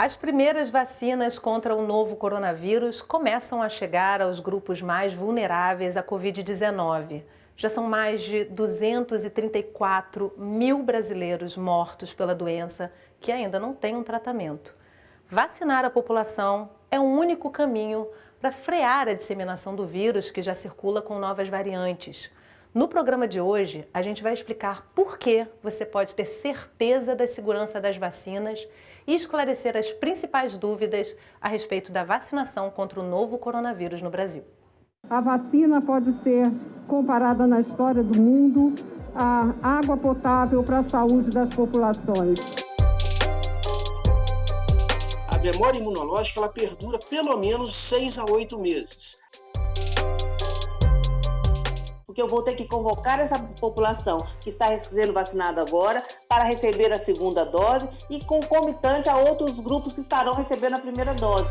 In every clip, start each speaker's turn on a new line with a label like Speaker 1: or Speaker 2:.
Speaker 1: As primeiras vacinas contra o novo coronavírus começam a chegar aos grupos mais vulneráveis à Covid-19. Já são mais de 234 mil brasileiros mortos pela doença que ainda não têm um tratamento. Vacinar a população é o único caminho para frear a disseminação do vírus que já circula com novas variantes. No programa de hoje, a gente vai explicar por que você pode ter certeza da segurança das vacinas e esclarecer as principais dúvidas a respeito da vacinação contra o novo coronavírus no Brasil.
Speaker 2: A vacina pode ser comparada na história do mundo à água potável para a saúde das populações.
Speaker 3: A memória imunológica ela perdura pelo menos 6 a 8 meses.
Speaker 4: Porque eu vou ter que convocar essa população que está sendo vacinada agora para receber a segunda dose e concomitante a outros grupos que estarão recebendo a primeira dose.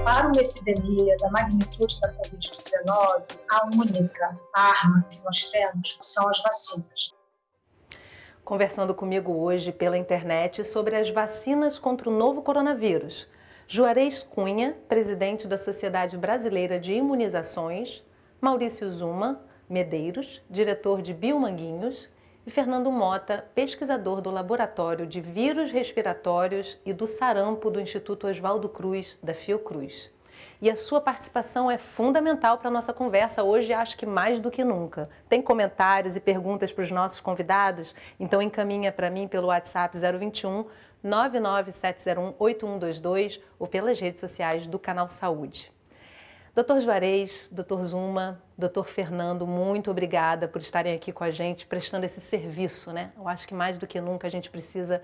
Speaker 5: Para uma epidemia da magnitude da Covid-19, a única arma que nós temos são as vacinas.
Speaker 1: Conversando comigo hoje pela internet sobre as vacinas contra o novo coronavírus, Juarez Cunha, presidente da Sociedade Brasileira de Imunizações, Maurício Zuma Medeiros, diretor de Biomanguinhos, e Fernando Mota, pesquisador do Laboratório de Vírus Respiratórios e do Sarampo do Instituto Oswaldo Cruz, da Fiocruz. E a sua participação é fundamental para a nossa conversa hoje, acho que mais do que nunca. Tem comentários e perguntas para os nossos convidados? Então encaminha para mim pelo WhatsApp 021 99701 8122 ou pelas redes sociais do Canal Saúde. Doutor Juarez, doutor Zuma, doutor Fernando, muito obrigada por estarem aqui com a gente, prestando esse serviço, né? Eu acho que mais do que nunca a gente precisa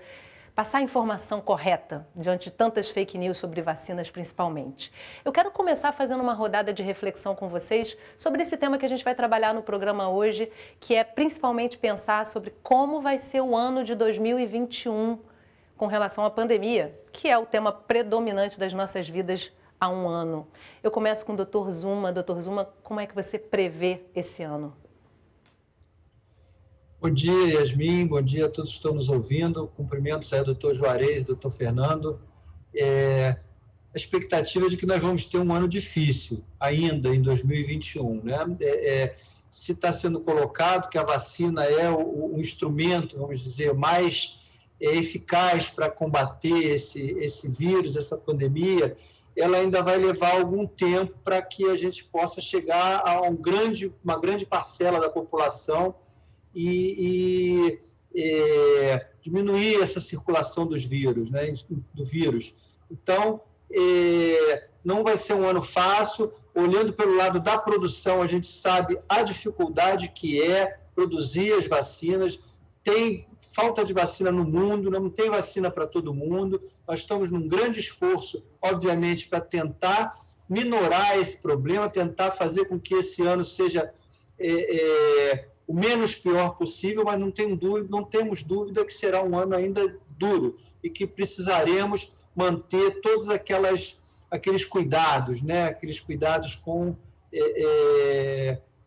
Speaker 1: passar a informação correta diante de tantas fake news sobre vacinas, principalmente. Eu quero começar fazendo uma rodada de reflexão com vocês sobre esse tema que a gente vai trabalhar no programa hoje, que é principalmente pensar sobre como vai ser o ano de 2021 com relação à pandemia, que é o tema predominante das nossas vidas há um ano. Eu começo com o Dr. Zuma. Dr. Zuma, como é que você prevê esse ano?
Speaker 6: Bom dia, Yasmin. Bom dia a todos que estão nos ouvindo. Cumprimentos aí ao Dr. Juarez, Dr. Fernando. A expectativa é de que nós vamos ter um ano difícil ainda em 2021, né? Se está sendo colocado que a vacina é o instrumento, vamos dizer, mais eficaz para combater esse vírus, essa pandemia, ela ainda vai levar algum tempo para que a gente possa chegar a uma grande parcela da população e diminuir essa circulação dos vírus, né, do vírus. Então, não vai ser um ano fácil. Olhando pelo lado da produção, a gente sabe a dificuldade que é produzir as vacinas. Tem falta de vacina no mundo, não tem vacina para todo mundo. Nós estamos num grande esforço, obviamente, para tentar minorar esse problema, tentar fazer com que esse ano seja o menos pior possível, mas não temos dúvida que será um ano ainda duro e que precisaremos manter todos aqueles cuidados, né? Aqueles cuidados com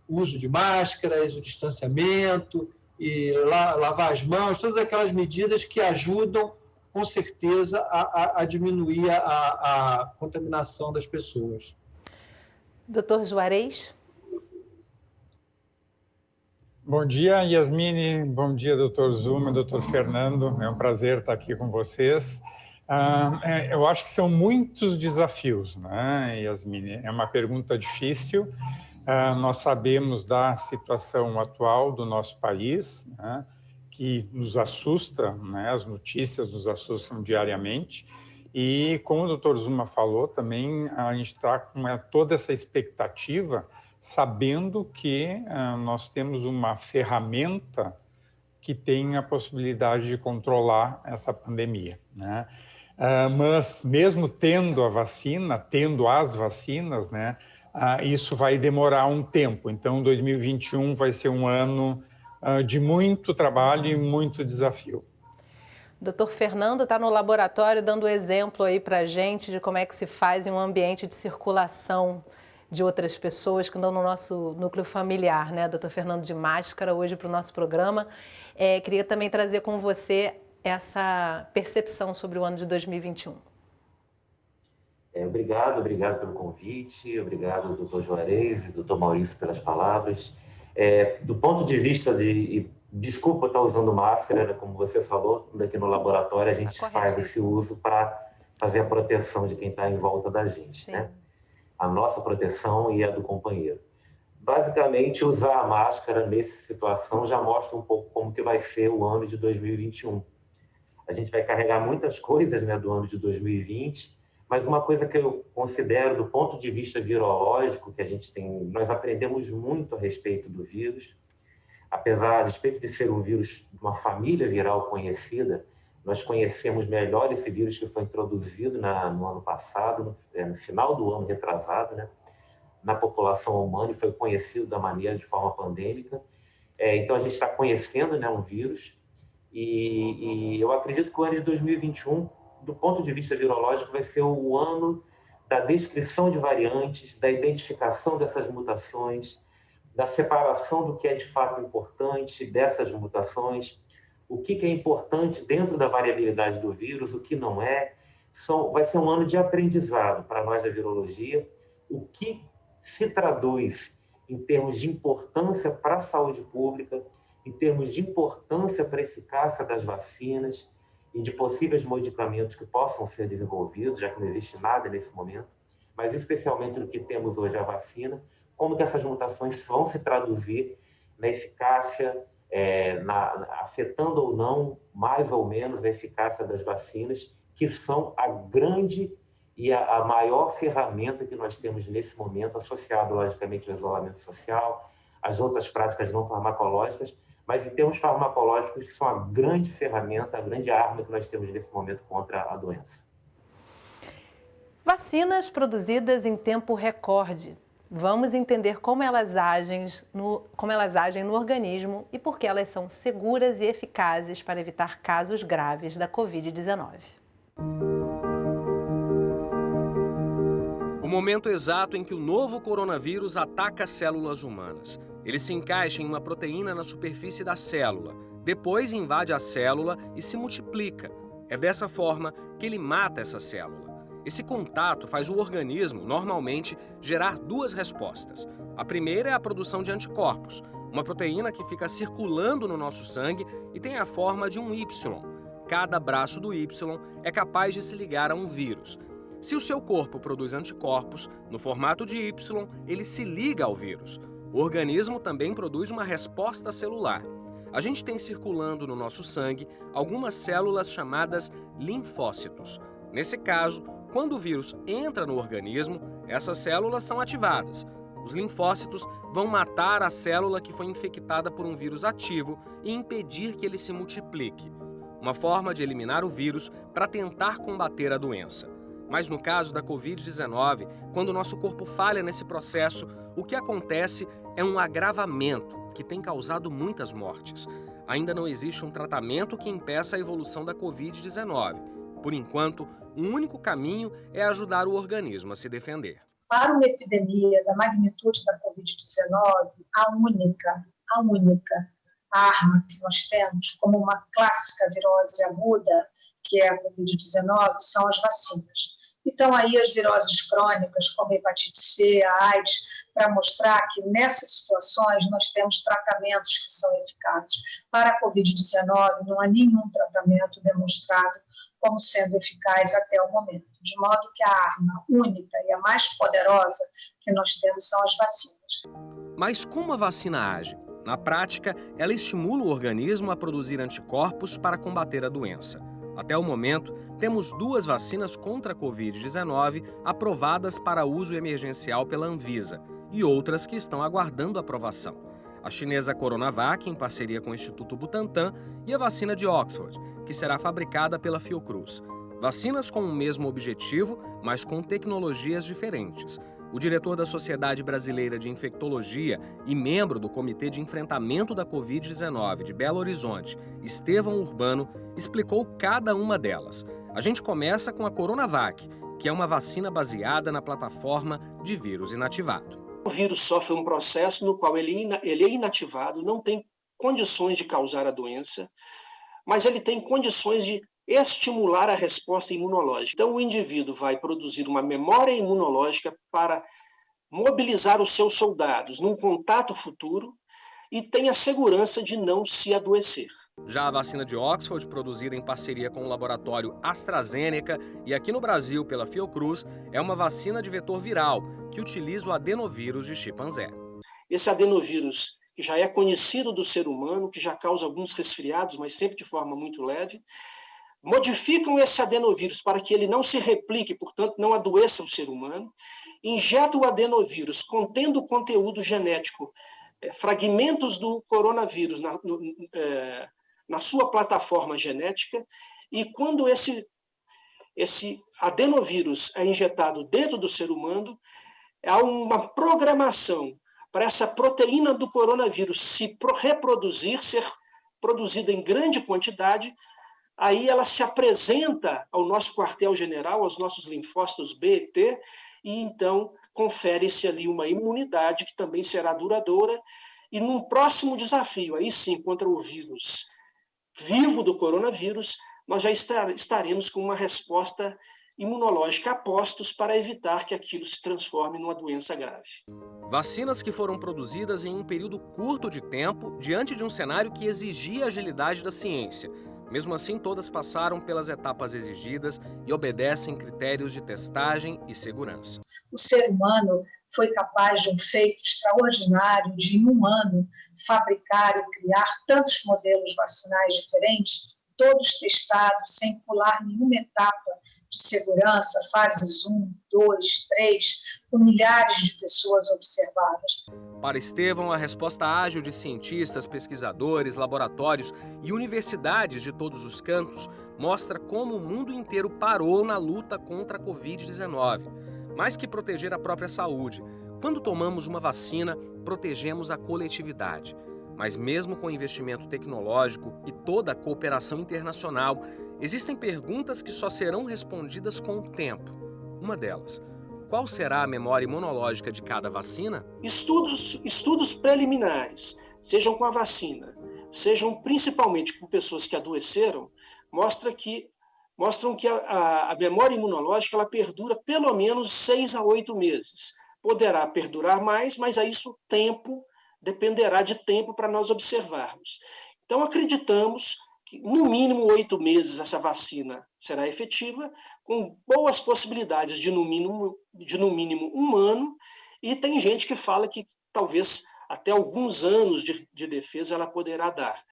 Speaker 6: o uso de máscaras, o distanciamento, e lavar as mãos, todas aquelas medidas que ajudam, com certeza, a diminuir a contaminação das pessoas.
Speaker 1: Doutor Juarez?
Speaker 7: Bom dia, Yasmine. Bom dia, doutor Zuma, doutor Fernando. É um prazer estar aqui com vocês. Eu acho que são muitos desafios, né, Yasmine? É uma pergunta difícil. Nós sabemos da situação atual do nosso país, né, que nos assusta, né, as notícias nos assustam diariamente, e como o doutor Zuma falou, também a gente está com toda essa expectativa, sabendo que nós temos uma ferramenta que tem a possibilidade de controlar essa pandemia, né? Mas mesmo tendo as vacinas, né, isso vai demorar um tempo. Então, 2021 vai ser um ano de muito trabalho e muito desafio.
Speaker 1: Doutor Fernando está no laboratório dando exemplo aí para a gente de como é que se faz em um ambiente de circulação de outras pessoas que andam no nosso núcleo familiar, né? Doutor Fernando de máscara hoje para o nosso programa. Queria também trazer com você essa percepção sobre o ano de 2021?
Speaker 8: Obrigado pelo convite, obrigado, doutor Juarez e doutor Maurício, pelas palavras. Do ponto de vista desculpa estar usando máscara, né, como você falou, daqui no laboratório a gente faz esse uso para fazer a proteção de quem está em volta da gente, né? A nossa proteção e a do companheiro. Basicamente, usar a máscara nessa situação já mostra um pouco como que vai ser o ano de 2021. A gente vai carregar muitas coisas, né, do ano de 2020, mas uma coisa que eu considero do ponto de vista virológico, que nós aprendemos muito a respeito do vírus, apesar de ser um vírus de uma família viral conhecida, nós conhecemos melhor esse vírus que foi introduzido no ano passado, no final do ano retrasado, né, na população humana, e foi conhecido de forma pandêmica. Então, a gente está conhecendo, né, um vírus, e eu acredito que o ano de 2021, do ponto de vista virológico, vai ser o ano da descrição de variantes, da identificação dessas mutações, da separação do que é de fato importante dessas mutações, o que é importante dentro da variabilidade do vírus, o que não é. Vai ser um ano de aprendizado para nós da virologia, o que se traduz em termos de importância para a saúde pública, em termos de importância para a eficácia das vacinas e de possíveis medicamentos que possam ser desenvolvidos, já que não existe nada nesse momento, mas especialmente no que temos hoje, a vacina, como que essas mutações vão se traduzir na eficácia, afetando ou não, mais ou menos, a eficácia das vacinas, que são a grande e a maior ferramenta que nós temos nesse momento, associado, logicamente, ao isolamento social, às outras práticas não farmacológicas, mas em termos farmacológicos, que são a grande ferramenta, a grande arma que nós temos nesse momento contra a doença.
Speaker 1: Vacinas produzidas em tempo recorde. Vamos entender como elas agem no organismo e por que elas são seguras e eficazes para evitar casos graves da Covid-19.
Speaker 9: O momento exato em que o novo coronavírus ataca células humanas. Ele se encaixa em uma proteína na superfície da célula, depois invade a célula e se multiplica. É dessa forma que ele mata essa célula. Esse contato faz o organismo, normalmente, gerar duas respostas. A primeira é a produção de anticorpos, uma proteína que fica circulando no nosso sangue e tem a forma de um Y. Cada braço do Y é capaz de se ligar a um vírus. Se o seu corpo produz anticorpos, no formato de Y, ele se liga ao vírus. O organismo também produz uma resposta celular. A gente tem circulando no nosso sangue algumas células chamadas linfócitos. Nesse caso, quando o vírus entra no organismo, essas células são ativadas. Os linfócitos vão matar a célula que foi infectada por um vírus ativo e impedir que ele se multiplique. Uma forma de eliminar o vírus para tentar combater a doença. Mas no caso da Covid-19, quando o nosso corpo falha nesse processo, o que acontece é um agravamento que tem causado muitas mortes. Ainda não existe um tratamento que impeça a evolução da Covid-19. Por enquanto, o único caminho é ajudar o organismo a se defender.
Speaker 5: Para uma epidemia da magnitude da Covid-19, a única arma que nós temos como uma clássica virose aguda, que é a Covid-19, são as vacinas. Então, aí as viroses crônicas, como a hepatite C, a AIDS, para mostrar que nessas situações nós temos tratamentos que são eficazes. Para a Covid-19, não há nenhum tratamento demonstrado como sendo eficaz até o momento. De modo que a arma única e a mais poderosa que nós temos são as vacinas.
Speaker 9: Mas como a vacina age? Na prática, ela estimula o organismo a produzir anticorpos para combater a doença. Até o momento, temos 2 vacinas contra a Covid-19 aprovadas para uso emergencial pela Anvisa e outras que estão aguardando aprovação. A chinesa Coronavac, em parceria com o Instituto Butantan, e a vacina de Oxford, que será fabricada pela Fiocruz. Vacinas com o mesmo objetivo, mas com tecnologias diferentes. O diretor da Sociedade Brasileira de Infectologia e membro do Comitê de Enfrentamento da Covid-19 de Belo Horizonte, Estevão Urbano, explicou cada uma delas. A gente começa com a Coronavac, que é uma vacina baseada na plataforma de vírus inativado.
Speaker 3: O vírus sofre um processo no qual ele é inativado, não tem condições de causar a doença. mas ele tem condições de estimular a resposta imunológica. Então, o indivíduo vai produzir uma memória imunológica para mobilizar os seus soldados num contato futuro e tem a segurança de não se adoecer.
Speaker 9: Já a vacina de Oxford, produzida em parceria com o laboratório AstraZeneca e aqui no Brasil pela Fiocruz, é uma vacina de vetor viral que utiliza o adenovírus de chimpanzé.
Speaker 3: Esse adenovírus, que já é conhecido do ser humano, que já causa alguns resfriados, mas sempre de forma muito leve, modificam esse adenovírus para que ele não se replique, portanto, não adoeça o ser humano, injetam o adenovírus contendo conteúdo genético, fragmentos do coronavírus na sua plataforma genética, e quando esse adenovírus é injetado dentro do ser humano, há uma programação para essa proteína do coronavírus se reproduzir, ser produzida em grande quantidade. Aí ela se apresenta ao nosso quartel-general, aos nossos linfócitos B e T, e então confere-se ali uma imunidade que também será duradoura, e num próximo desafio, aí sim, contra o vírus vivo do coronavírus, nós já estaremos com uma resposta imunológica a postos para evitar que aquilo se transforme numa doença grave.
Speaker 9: Vacinas que foram produzidas em um período curto de tempo, diante de um cenário que exigia a agilidade da ciência. Mesmo assim, todas passaram pelas etapas exigidas e obedecem critérios de testagem e segurança.
Speaker 5: O ser humano foi capaz de um feito extraordinário de, em um ano, fabricar e criar tantos modelos vacinais diferentes, todos testados sem pular nenhuma etapa de segurança, fases 1, 2, 3, com milhares de pessoas observadas.
Speaker 9: Para Estevão, a resposta ágil de cientistas, pesquisadores, laboratórios e universidades de todos os cantos mostra como o mundo inteiro parou na luta contra a Covid-19. Mais que proteger a própria saúde, quando tomamos uma vacina, protegemos a coletividade. Mas mesmo com investimento tecnológico e toda a cooperação internacional, existem perguntas que só serão respondidas com o tempo. Uma delas: qual será a memória imunológica de cada vacina?
Speaker 3: Estudos preliminares, sejam com a vacina, sejam principalmente com pessoas que adoeceram, mostram que a memória imunológica ela perdura pelo menos 6 a 8 meses. Poderá perdurar mais, mas a isso dependerá de tempo para nós observarmos. Então, acreditamos que, no mínimo 8 meses, essa vacina será efetiva, com boas possibilidades de, no mínimo, 1 ano, e tem gente que fala que talvez até alguns anos de defesa ela poderá dar.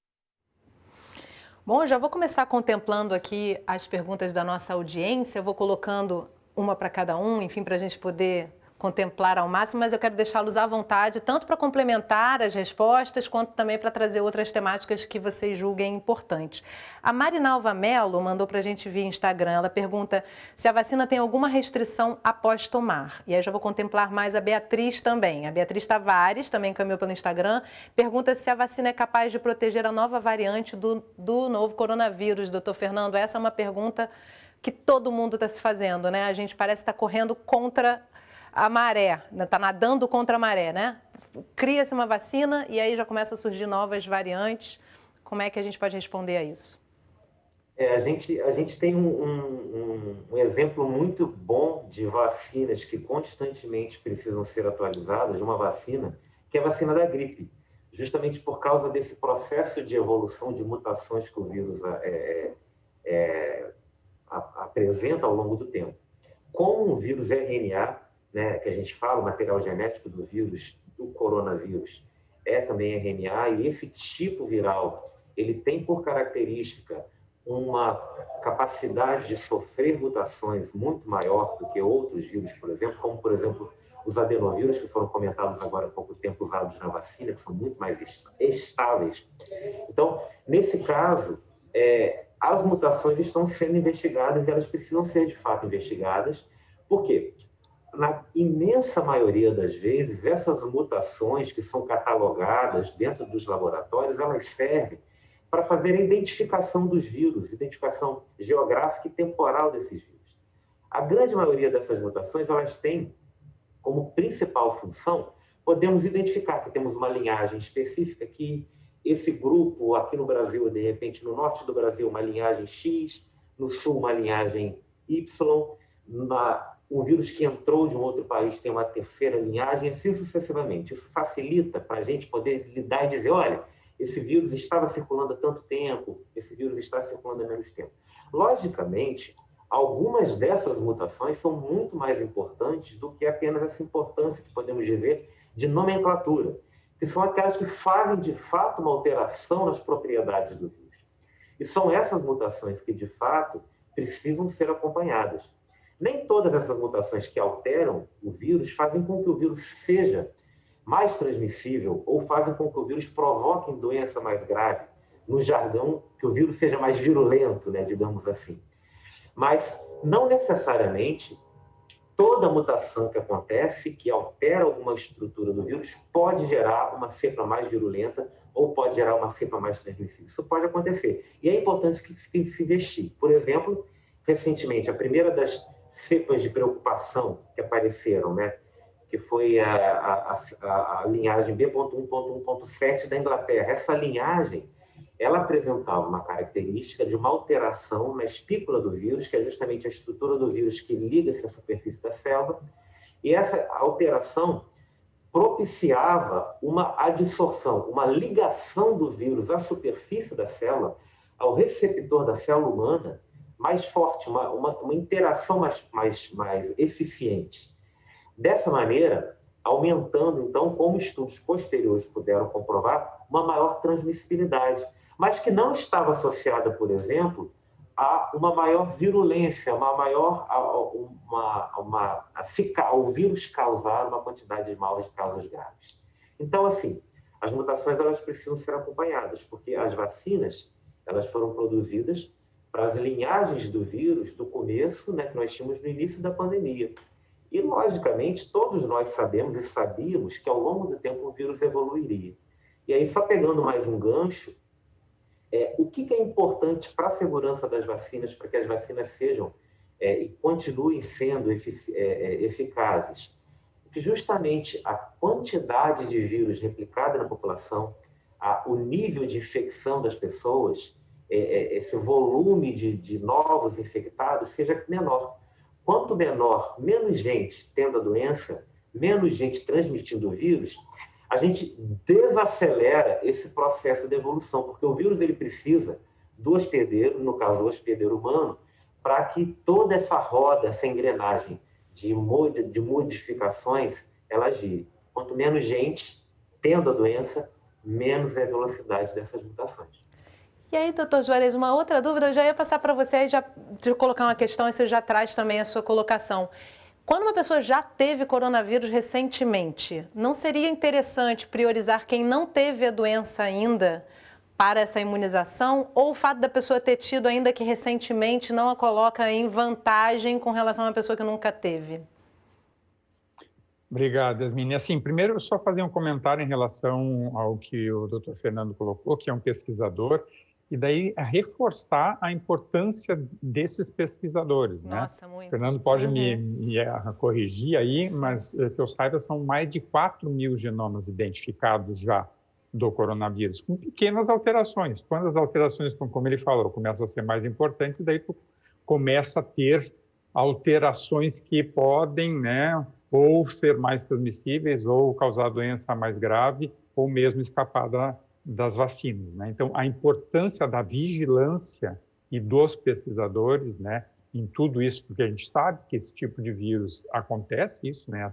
Speaker 1: Bom, eu já vou começar contemplando aqui as perguntas da nossa audiência, eu vou colocando uma para cada um, enfim, para a gente poder contemplar ao máximo, mas eu quero deixá-los à vontade, tanto para complementar as respostas, quanto também para trazer outras temáticas que vocês julguem importantes. A Marinalva Mello mandou para a gente via Instagram, ela pergunta se a vacina tem alguma restrição após tomar. E aí eu já vou contemplar mais a Beatriz também. A Beatriz Tavares, também encaminhou pelo Instagram, pergunta se a vacina é capaz de proteger a nova variante do novo coronavírus. Doutor Fernando, essa é uma pergunta que todo mundo está se fazendo, né? A gente parece estar correndo contra a maré, está nadando contra a maré, né? Cria-se uma vacina e aí já começa a surgir novas variantes. Como é que a gente pode responder a isso?
Speaker 8: A gente tem um exemplo muito bom de vacinas que constantemente precisam ser atualizadas, de uma vacina, que é a vacina da gripe, justamente por causa desse processo de evolução, de mutações que o vírus apresenta ao longo do tempo. Com o vírus RNA, né, que a gente fala, o material genético do vírus, do coronavírus, é também RNA, e esse tipo viral, ele tem por característica uma capacidade de sofrer mutações muito maior do que outros vírus, por exemplo, como, por exemplo, os adenovírus, que foram comentados agora há pouco tempo, usados na vacina, que são muito mais estáveis. Então, nesse caso, as mutações estão sendo investigadas e elas precisam ser, de fato, investigadas. Por quê? Na imensa maioria das vezes, essas mutações que são catalogadas dentro dos laboratórios, elas servem para fazer a identificação dos vírus, identificação geográfica e temporal desses vírus. A grande maioria dessas mutações, elas têm como principal função, podemos identificar que temos uma linhagem específica que esse grupo aqui no Brasil, de repente, no norte do Brasil, uma linhagem X, no sul, uma linhagem Y, um vírus que entrou de um outro país tem uma terceira linhagem, assim sucessivamente. Isso facilita para a gente poder lidar e dizer, olha, esse vírus estava circulando há tanto tempo, esse vírus está circulando há menos tempo. Logicamente, algumas dessas mutações são muito mais importantes do que apenas essa importância que podemos dizer de nomenclatura, que são aquelas que fazem, de fato, uma alteração nas propriedades do vírus. E são essas mutações que, de fato, precisam ser acompanhadas. Nem todas essas mutações que alteram o vírus fazem com que o vírus seja mais transmissível ou fazem com que o vírus provoque doença mais grave. No jargão, que o vírus seja mais virulento, né, digamos assim. Mas, não necessariamente, toda mutação que acontece, que altera alguma estrutura do vírus, pode gerar uma cepa mais virulenta ou pode gerar uma cepa mais transmissível. Isso pode acontecer. E é importante que se investir. Por exemplo, recentemente, a primeira das cepas de preocupação que apareceram, né, que foi a linhagem B.1.1.7 da Inglaterra. Essa linhagem, ela apresentava uma característica de uma alteração na espícula do vírus, que é justamente a estrutura do vírus que liga-se à superfície da célula, e essa alteração propiciava uma adsorção, uma ligação do vírus à superfície da célula, ao receptor da célula humana, mais forte, uma interação mais eficiente. Dessa maneira, aumentando, então, como estudos posteriores puderam comprovar, uma maior transmissibilidade, mas que não estava associada, por exemplo, a uma maior virulência, ao vírus causar uma quantidade de novas causas graves. Então, assim, as mutações elas precisam ser acompanhadas, porque as vacinas elas foram produzidas para as linhagens do vírus do começo, né, que nós tínhamos no início da pandemia. E, logicamente, todos nós sabemos e sabíamos que, ao longo do tempo, o vírus evoluiria. E aí, só pegando mais um gancho, o que é importante para a segurança das vacinas, para que as vacinas sejam e continuem sendo eficazes? Que justamente a quantidade de vírus replicada na população, o nível de infecção das pessoas, esse volume de novos infectados seja menor. Quanto menor, menos gente tendo a doença, menos gente transmitindo o vírus, a gente desacelera esse processo de evolução, porque o vírus ele precisa do hospedeiro, no caso o hospedeiro humano, para que toda essa roda, essa engrenagem de modificações, ela gire. Quanto menos gente tendo a doença, menos é a velocidade dessas mutações.
Speaker 1: E aí, doutor Juarez, uma outra dúvida, eu já ia passar para você aí, já de colocar uma questão, e você já traz também a sua colocação. Quando uma pessoa já teve coronavírus recentemente, não seria interessante priorizar quem não teve a doença ainda para essa imunização? Ou o fato da pessoa ter tido ainda que recentemente não a coloca em vantagem com relação a uma pessoa que nunca teve?
Speaker 7: Obrigado, Yasmine. Assim, primeiro, só fazer um comentário em relação ao que o doutor Fernando colocou, que é um pesquisador, e daí reforçar a importância desses pesquisadores.
Speaker 1: Nossa,
Speaker 7: né?
Speaker 1: muito.
Speaker 7: O Fernando pode me corrigir aí, mas que eu saiba, são mais de 4.000 genomas identificados já do coronavírus, com pequenas alterações. Quando as alterações, como ele falou, começam a ser mais importantes, daí tu começa a ter alterações que podem, né, ou ser mais transmissíveis, ou causar doença mais grave, ou mesmo escapar das vacinas. Né? Então, a importância da vigilância e dos pesquisadores, né, em tudo isso, porque a gente sabe que esse tipo de vírus acontece, isso, né,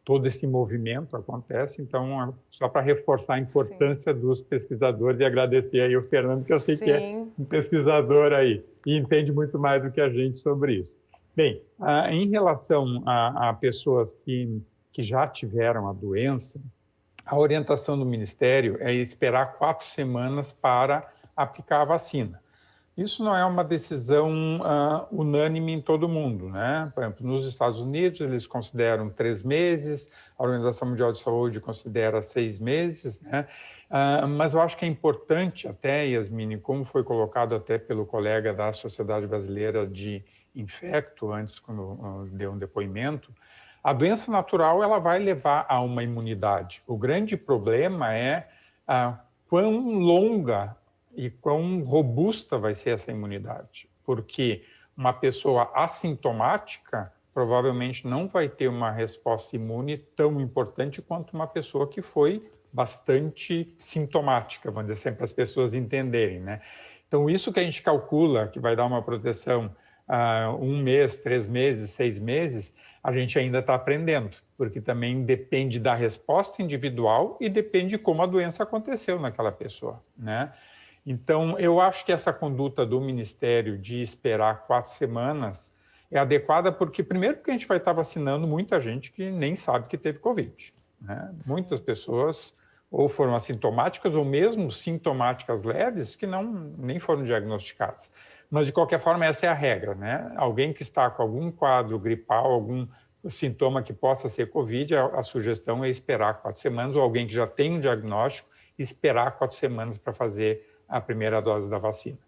Speaker 7: todo esse movimento acontece, então, só para reforçar a importância dos pesquisadores e agradecer aí o Fernando, que eu sei que é um pesquisador aí, e entende muito mais do que a gente sobre isso. Bem, em relação a pessoas que já tiveram a doença, a orientação do Ministério é esperar 4 semanas para aplicar a vacina. Isso não é uma decisão unânime em todo o mundo, né? Por exemplo, nos Estados Unidos, eles consideram 3 meses, a Organização Mundial de Saúde considera 6 meses, né? Mas eu acho que é importante até, Yasmine, como foi colocado até pelo colega da Sociedade Brasileira de Infecto, antes, quando deu um depoimento, a doença natural ela vai levar a uma imunidade. O grande problema é quão longa e quão robusta vai ser essa imunidade, porque uma pessoa assintomática provavelmente não vai ter uma resposta imune tão importante quanto uma pessoa que foi bastante sintomática, vamos dizer assim, para as pessoas entenderem, né? Então, isso que a gente calcula que vai dar uma proteção 1 mês, 3 meses, 6 meses, a gente ainda está aprendendo, porque também depende da resposta individual e depende de como a doença aconteceu naquela pessoa, né? Então, eu acho que essa conduta do Ministério de esperar 4 semanas é adequada porque, primeiro, porque a gente vai estar vacinando muita gente que nem sabe que teve Covid, né? Muitas pessoas ou foram assintomáticas ou mesmo sintomáticas leves que nem foram diagnosticadas. Mas, de qualquer forma, essa é a regra, né? Alguém que está com algum quadro gripal, algum sintoma que possa ser Covid, a sugestão é esperar 4 semanas, ou alguém que já tem um diagnóstico, esperar 4 semanas para fazer a primeira dose da vacina.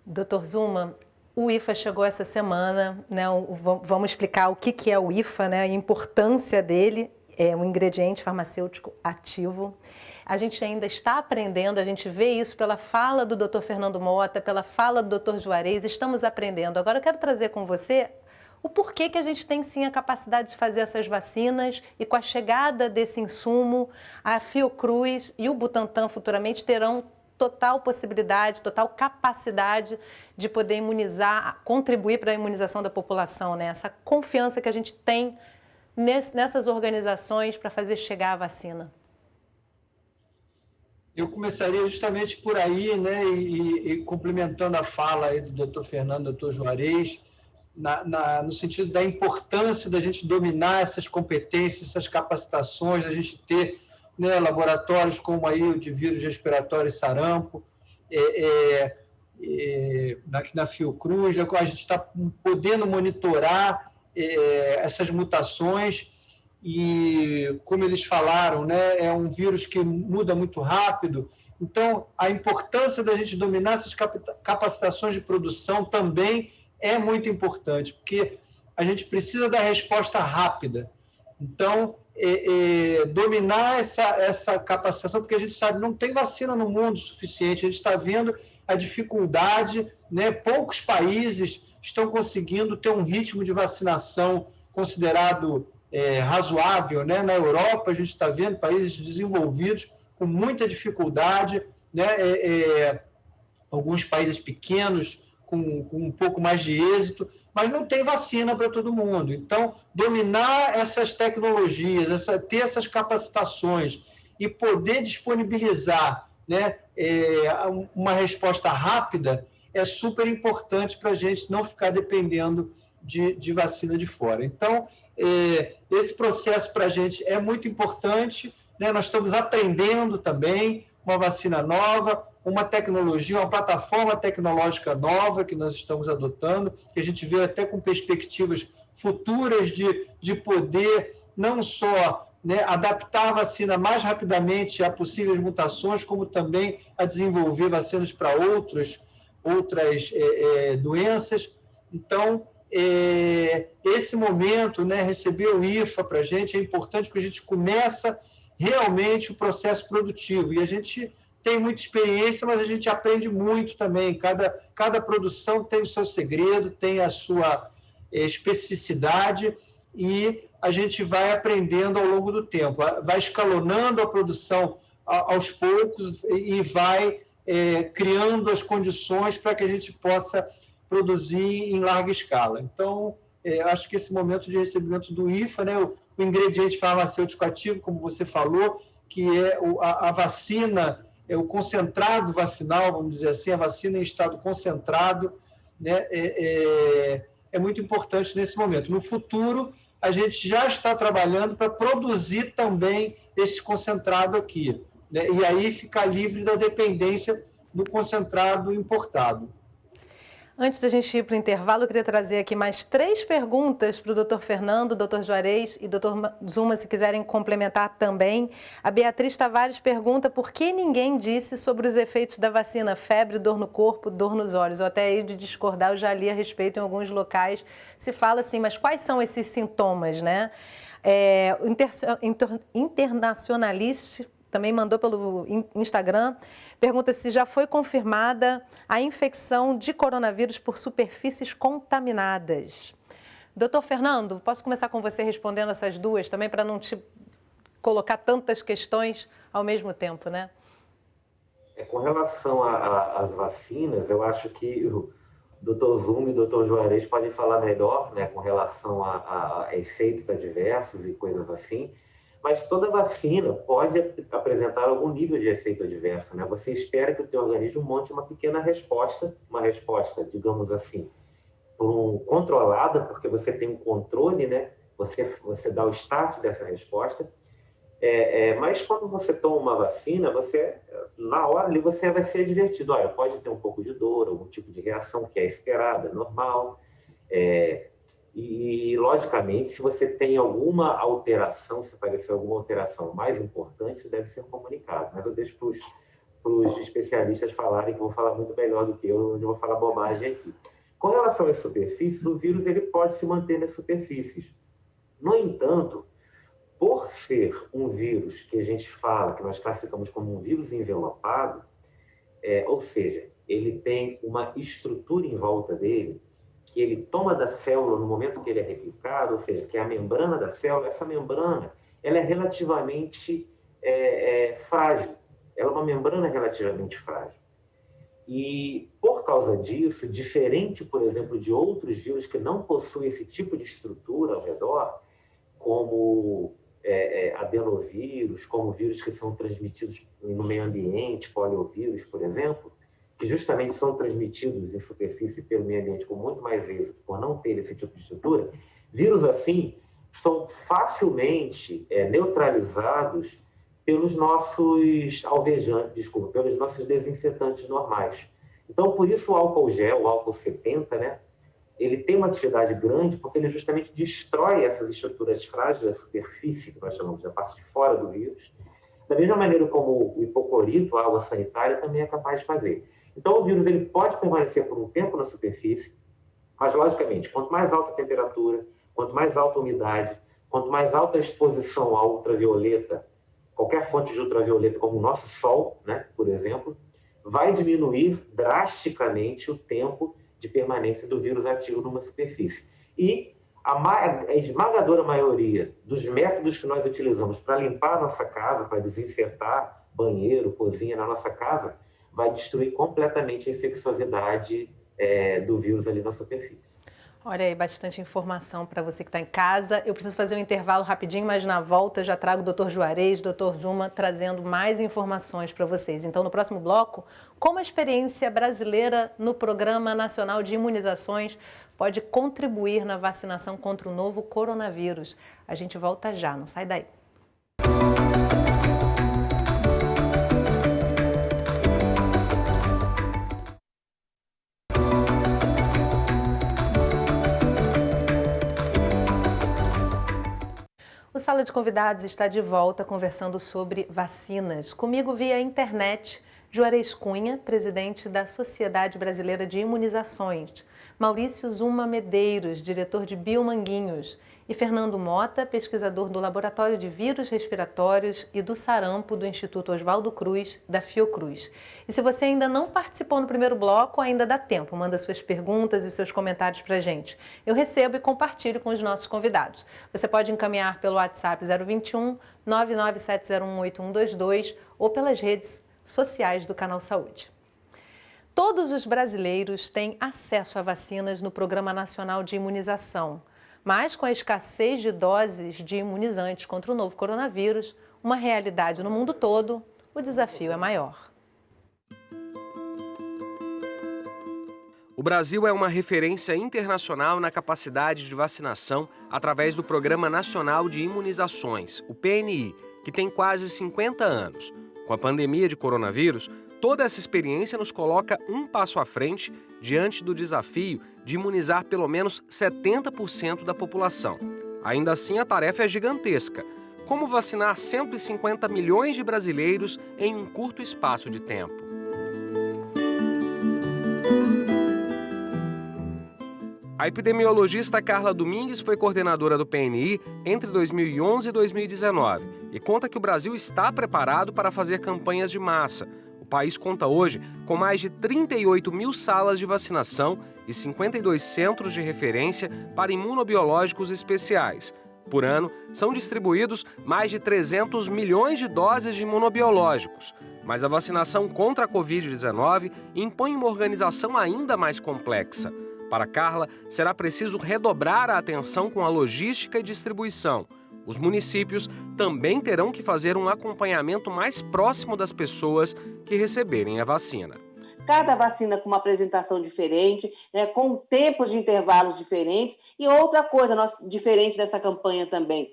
Speaker 1: Dr. Zuma, o IFA chegou essa semana, né? Vamos explicar o que é o IFA, né? A importância dele, é um ingrediente farmacêutico ativo. A gente ainda está aprendendo, a gente vê isso pela fala do Dr. Fernando Mota, pela fala do Dr. Juarez, estamos aprendendo. Agora eu quero trazer com você o porquê que a gente tem sim a capacidade de fazer essas vacinas e com a chegada desse insumo, a Fiocruz e o Butantan futuramente terão total possibilidade, total capacidade de poder imunizar, contribuir para a imunização da população, né? Essa confiança que a gente tem nessas organizações para fazer chegar a vacina.
Speaker 6: Eu começaria justamente por aí, né, e complementando a fala aí do Dr. Fernando, Dr. Juarez, no sentido da importância da gente dominar essas competências, essas capacitações, a gente ter, né, laboratórios como aí o de vírus respiratório e sarampo, na Fiocruz, a gente está podendo monitorar essas mutações. E, como eles falaram, né, é um vírus que muda muito rápido. Então, a importância da gente dominar essas capacitações de produção também é muito importante, porque a gente precisa da resposta rápida. Então, dominar essa capacitação, porque a gente sabe que não tem vacina no mundo suficiente, a gente está vendo a dificuldade, né? Poucos países estão conseguindo ter um ritmo de vacinação considerado razoável, né? Na Europa, a gente está vendo países desenvolvidos com muita dificuldade, né? Alguns países pequenos com um pouco mais de êxito, mas não tem vacina para todo mundo. Então, dominar essas tecnologias, ter essas capacitações e poder disponibilizar, né, uma resposta rápida é super importante para a gente não ficar dependendo de vacina de fora. Então, esse processo para a gente é muito importante, né? Nós estamos aprendendo também uma vacina nova, uma tecnologia, uma plataforma tecnológica nova que nós estamos adotando, que a gente vê até com perspectivas futuras de poder não só, né, adaptar a vacina mais rapidamente a possíveis mutações, como também a desenvolver vacinas para outras doenças. Então, esse momento, né, receber o IFA para a gente é importante porque a gente começa realmente o processo produtivo. E a gente tem muita experiência, mas a gente aprende muito também. Cada produção tem o seu segredo, tem a sua especificidade e a gente vai aprendendo ao longo do tempo. Vai escalonando a produção aos poucos e vai criando as condições para que a gente possa produzir em larga escala. Então, acho que esse momento de recebimento do IFA, né, o ingrediente farmacêutico ativo, como você falou, que é a vacina, o concentrado vacinal, vamos dizer assim, a vacina em estado concentrado, né, é muito importante nesse momento. No futuro, a gente já está trabalhando para produzir também esse concentrado aqui, né, e aí ficar livre da dependência do concentrado importado.
Speaker 1: Antes da gente ir para o intervalo, eu queria trazer aqui mais 3 perguntas para o Dr. Fernando, Dr. Juarez e Dr. Zuma, se quiserem complementar também. A Beatriz Tavares pergunta por que ninguém disse sobre os efeitos da vacina, febre, dor no corpo, dor nos olhos. Eu até hei de discordar, eu já li a respeito em alguns locais. Se fala assim, mas quais são esses sintomas, né? O internacionalista também mandou pelo Instagram, pergunta se já foi confirmada a infecção de coronavírus por superfícies contaminadas. Doutor Fernando, posso começar com você respondendo essas duas também, para não te colocar tantas questões ao mesmo tempo, né?
Speaker 8: Com relação às vacinas, eu acho que o Dr. Zuma e o Dr. Juarez podem falar melhor, né, com relação a efeitos adversos e coisas assim, mas toda vacina pode apresentar algum nível de efeito adverso, né? Você espera que o teu organismo monte uma pequena resposta, digamos assim, controlada, porque você tem um controle, né? Você dá o start dessa resposta. Mas quando você toma uma vacina, na hora ali você vai ser advertido. Olha, pode ter um pouco de dor, algum tipo de reação que é esperada, é normal. E, logicamente, se você tem alguma alteração, se aparecer alguma alteração mais importante, isso deve ser comunicado. Mas eu deixo para os especialistas falarem, que vão falar muito melhor do que eu vou falar bobagem aqui. Com relação às superfícies, o vírus ele pode se manter nas superfícies. No entanto, por ser um vírus que a gente fala, que nós classificamos como um vírus envelopado, ou seja, ele tem uma estrutura em volta dele, que ele toma da célula no momento que ele é replicado, ou seja, que é a membrana da célula, essa membrana ela é relativamente frágil. Ela é uma membrana relativamente frágil. E, por causa disso, diferente, por exemplo, de outros vírus que não possuem esse tipo de estrutura ao redor, como adenovírus, como vírus que são transmitidos no meio ambiente, poliovírus, por exemplo, que justamente são transmitidos em superfície pelo meio ambiente com muito mais êxito, por não ter esse tipo de estrutura, vírus assim são facilmente neutralizados pelos nossos alvejantes, pelos nossos desinfetantes normais. Então, por isso o álcool gel, o álcool 70, né, ele tem uma atividade grande porque ele justamente destrói essas estruturas frágeis da superfície, que nós chamamos da parte de fora do vírus, da mesma maneira como o hipoclorito, a água sanitária, também é capaz de fazer. Então, o vírus ele pode permanecer por um tempo na superfície, mas, logicamente, quanto mais alta a temperatura, quanto mais alta a umidade, quanto mais alta a exposição à ultravioleta, qualquer fonte de ultravioleta, como o nosso Sol, né, por exemplo, vai diminuir drasticamente o tempo de permanência do vírus ativo numa superfície. E a esmagadora maioria dos métodos que nós utilizamos para limpar a nossa casa, para desinfetar banheiro, cozinha na nossa casa, vai destruir completamente a infecciosidade do vírus ali na superfície.
Speaker 1: Olha aí, bastante informação para você que está em casa. Eu preciso fazer um intervalo rapidinho, mas na volta eu já trago o Dr. Juarez, Dr. Zuma, trazendo mais informações para vocês. Então, no próximo bloco, como a experiência brasileira no Programa Nacional de Imunizações pode contribuir na vacinação contra o novo coronavírus. A gente volta já, não sai daí. O Sala de Convidados está de volta conversando sobre vacinas. Comigo via internet, Juarez Cunha, presidente da Sociedade Brasileira de Imunizações, Maurício Zuma Medeiros, diretor de Biomanguinhos, e Fernando Mota, pesquisador do Laboratório de Vírus Respiratórios e do Sarampo do Instituto Oswaldo Cruz, da Fiocruz. E se você ainda não participou no primeiro bloco, ainda dá tempo. Manda suas perguntas e seus comentários para a gente. Eu recebo e compartilho com os nossos convidados. Você pode encaminhar pelo WhatsApp 021 997018122 ou pelas redes sociais do Canal Saúde. Todos os brasileiros têm acesso a vacinas no Programa Nacional de Imunização. Mas com a escassez de doses de imunizantes contra o novo coronavírus, uma realidade no mundo todo, o desafio é maior.
Speaker 9: O Brasil é uma referência internacional na capacidade de vacinação através do Programa Nacional de Imunizações, o PNI, que tem quase 50 anos. Com a pandemia de coronavírus, toda essa experiência nos coloca um passo à frente diante do desafio de imunizar pelo menos 70% da população. Ainda assim, a tarefa é gigantesca. Como vacinar 150 milhões de brasileiros em um curto espaço de tempo? A epidemiologista Carla Domingues foi coordenadora do PNI entre 2011 e 2019 e conta que o Brasil está preparado para fazer campanhas de massa. O país conta hoje com mais de 38 mil salas de vacinação e 52 centros de referência para imunobiológicos especiais. Por ano, são distribuídos mais de 300 milhões de doses de imunobiológicos. Mas a vacinação contra a Covid-19 impõe uma organização ainda mais complexa. Para Carla, será preciso redobrar a atenção com a logística e distribuição. Os municípios também terão que fazer um acompanhamento mais próximo das pessoas que receberem a vacina.
Speaker 4: Cada vacina com uma apresentação diferente, com tempos de intervalos diferentes. E outra coisa diferente dessa campanha também,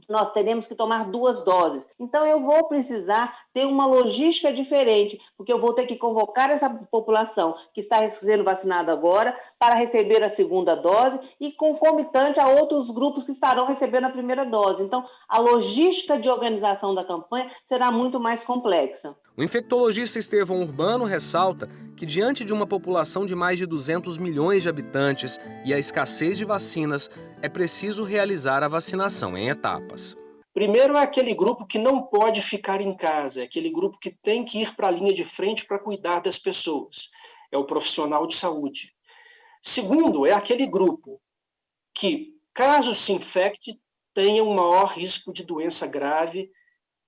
Speaker 4: nós teremos que tomar 2 doses. Então, eu vou precisar ter uma logística diferente, porque eu vou ter que convocar essa população que está sendo vacinada agora para receber a segunda dose e concomitante a outros grupos que estarão recebendo a primeira dose. Então, a logística de organização da campanha será muito mais complexa.
Speaker 9: O infectologista Estevão Urbano ressalta que, diante de uma população de mais de 200 milhões de habitantes e a escassez de vacinas, é preciso realizar a vacinação em etapas.
Speaker 3: Primeiro é aquele grupo que não pode ficar em casa, é aquele grupo que tem que ir para a linha de frente para cuidar das pessoas, é o profissional de saúde. Segundo, é aquele grupo que, caso se infecte, tenha um maior risco de doença grave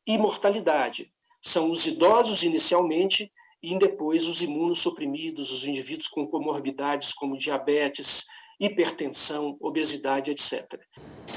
Speaker 3: e mortalidade. São os idosos inicialmente e depois os imunossuprimidos, os indivíduos com comorbidades como diabetes, hipertensão, obesidade, etc.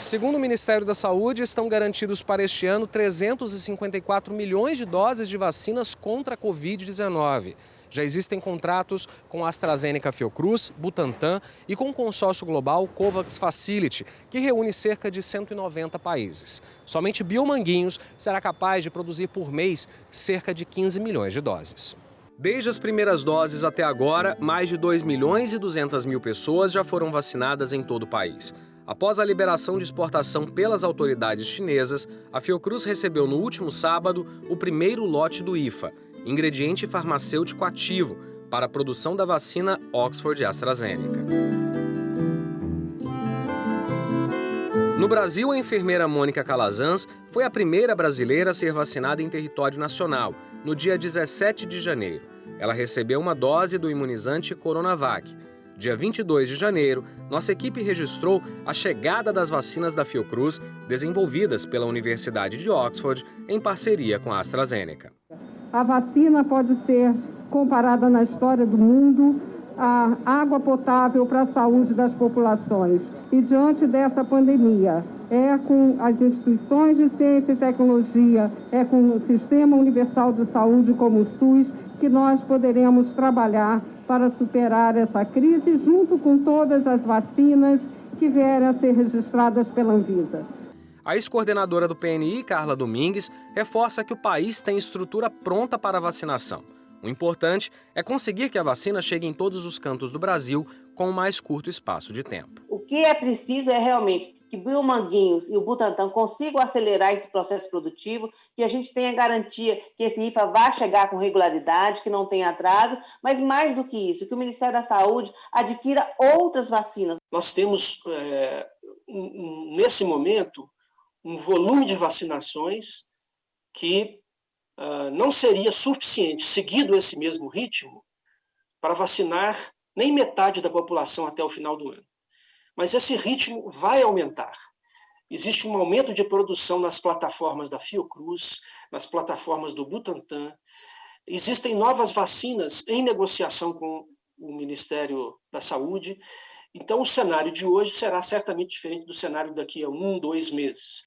Speaker 9: Segundo o Ministério da Saúde, estão garantidos para este ano 354 milhões de doses de vacinas contra a Covid-19. Já existem contratos com a AstraZeneca Fiocruz, Butantan e com o consórcio global COVAX Facility, que reúne cerca de 190 países. Somente Biomanguinhos será capaz de produzir por mês cerca de 15 milhões de doses. Desde as primeiras doses até agora, mais de 2 milhões e 200 mil pessoas já foram vacinadas em todo o país. Após a liberação de exportação pelas autoridades chinesas, a Fiocruz recebeu no último sábado o primeiro lote do IFA, ingrediente farmacêutico ativo, para a produção da vacina Oxford e AstraZeneca. No Brasil, a enfermeira Mônica Calazans foi a primeira brasileira a ser vacinada em território nacional, no dia 17 de janeiro. Ela recebeu uma dose do imunizante Coronavac. Dia 22 de janeiro, nossa equipe registrou a chegada das vacinas da Fiocruz, desenvolvidas pela Universidade de Oxford, em parceria com a AstraZeneca.
Speaker 2: A vacina pode ser comparada na história do mundo à água potável para a saúde das populações. E diante dessa pandemia, é com as instituições de ciência e tecnologia, é com o Sistema Universal de Saúde como o SUS, que nós poderemos trabalhar para superar essa crise, junto com todas as vacinas que vierem a ser registradas pela Anvisa.
Speaker 9: A ex-coordenadora do PNI, Carla Domingues, reforça que o país tem estrutura pronta para a vacinação. O importante é conseguir que a vacina chegue em todos os cantos do Brasil com o mais curto espaço de tempo.
Speaker 4: O que é preciso é realmente que Biomanguinhos e o Butantan consigam acelerar esse processo produtivo, que a gente tenha garantia que esse IFA vai chegar com regularidade, que não tenha atraso, mas mais do que isso, que o Ministério da Saúde adquira outras vacinas.
Speaker 3: Nós temos, nesse momento, um volume de vacinações que não seria suficiente, seguido esse mesmo ritmo, para vacinar nem metade da população até o final do ano. Mas esse ritmo vai aumentar. Existe um aumento de produção nas plataformas da Fiocruz, nas plataformas do Butantan. Existem novas vacinas em negociação com o Ministério da Saúde. Então, o cenário de hoje será certamente diferente do cenário daqui a 1, 2 meses.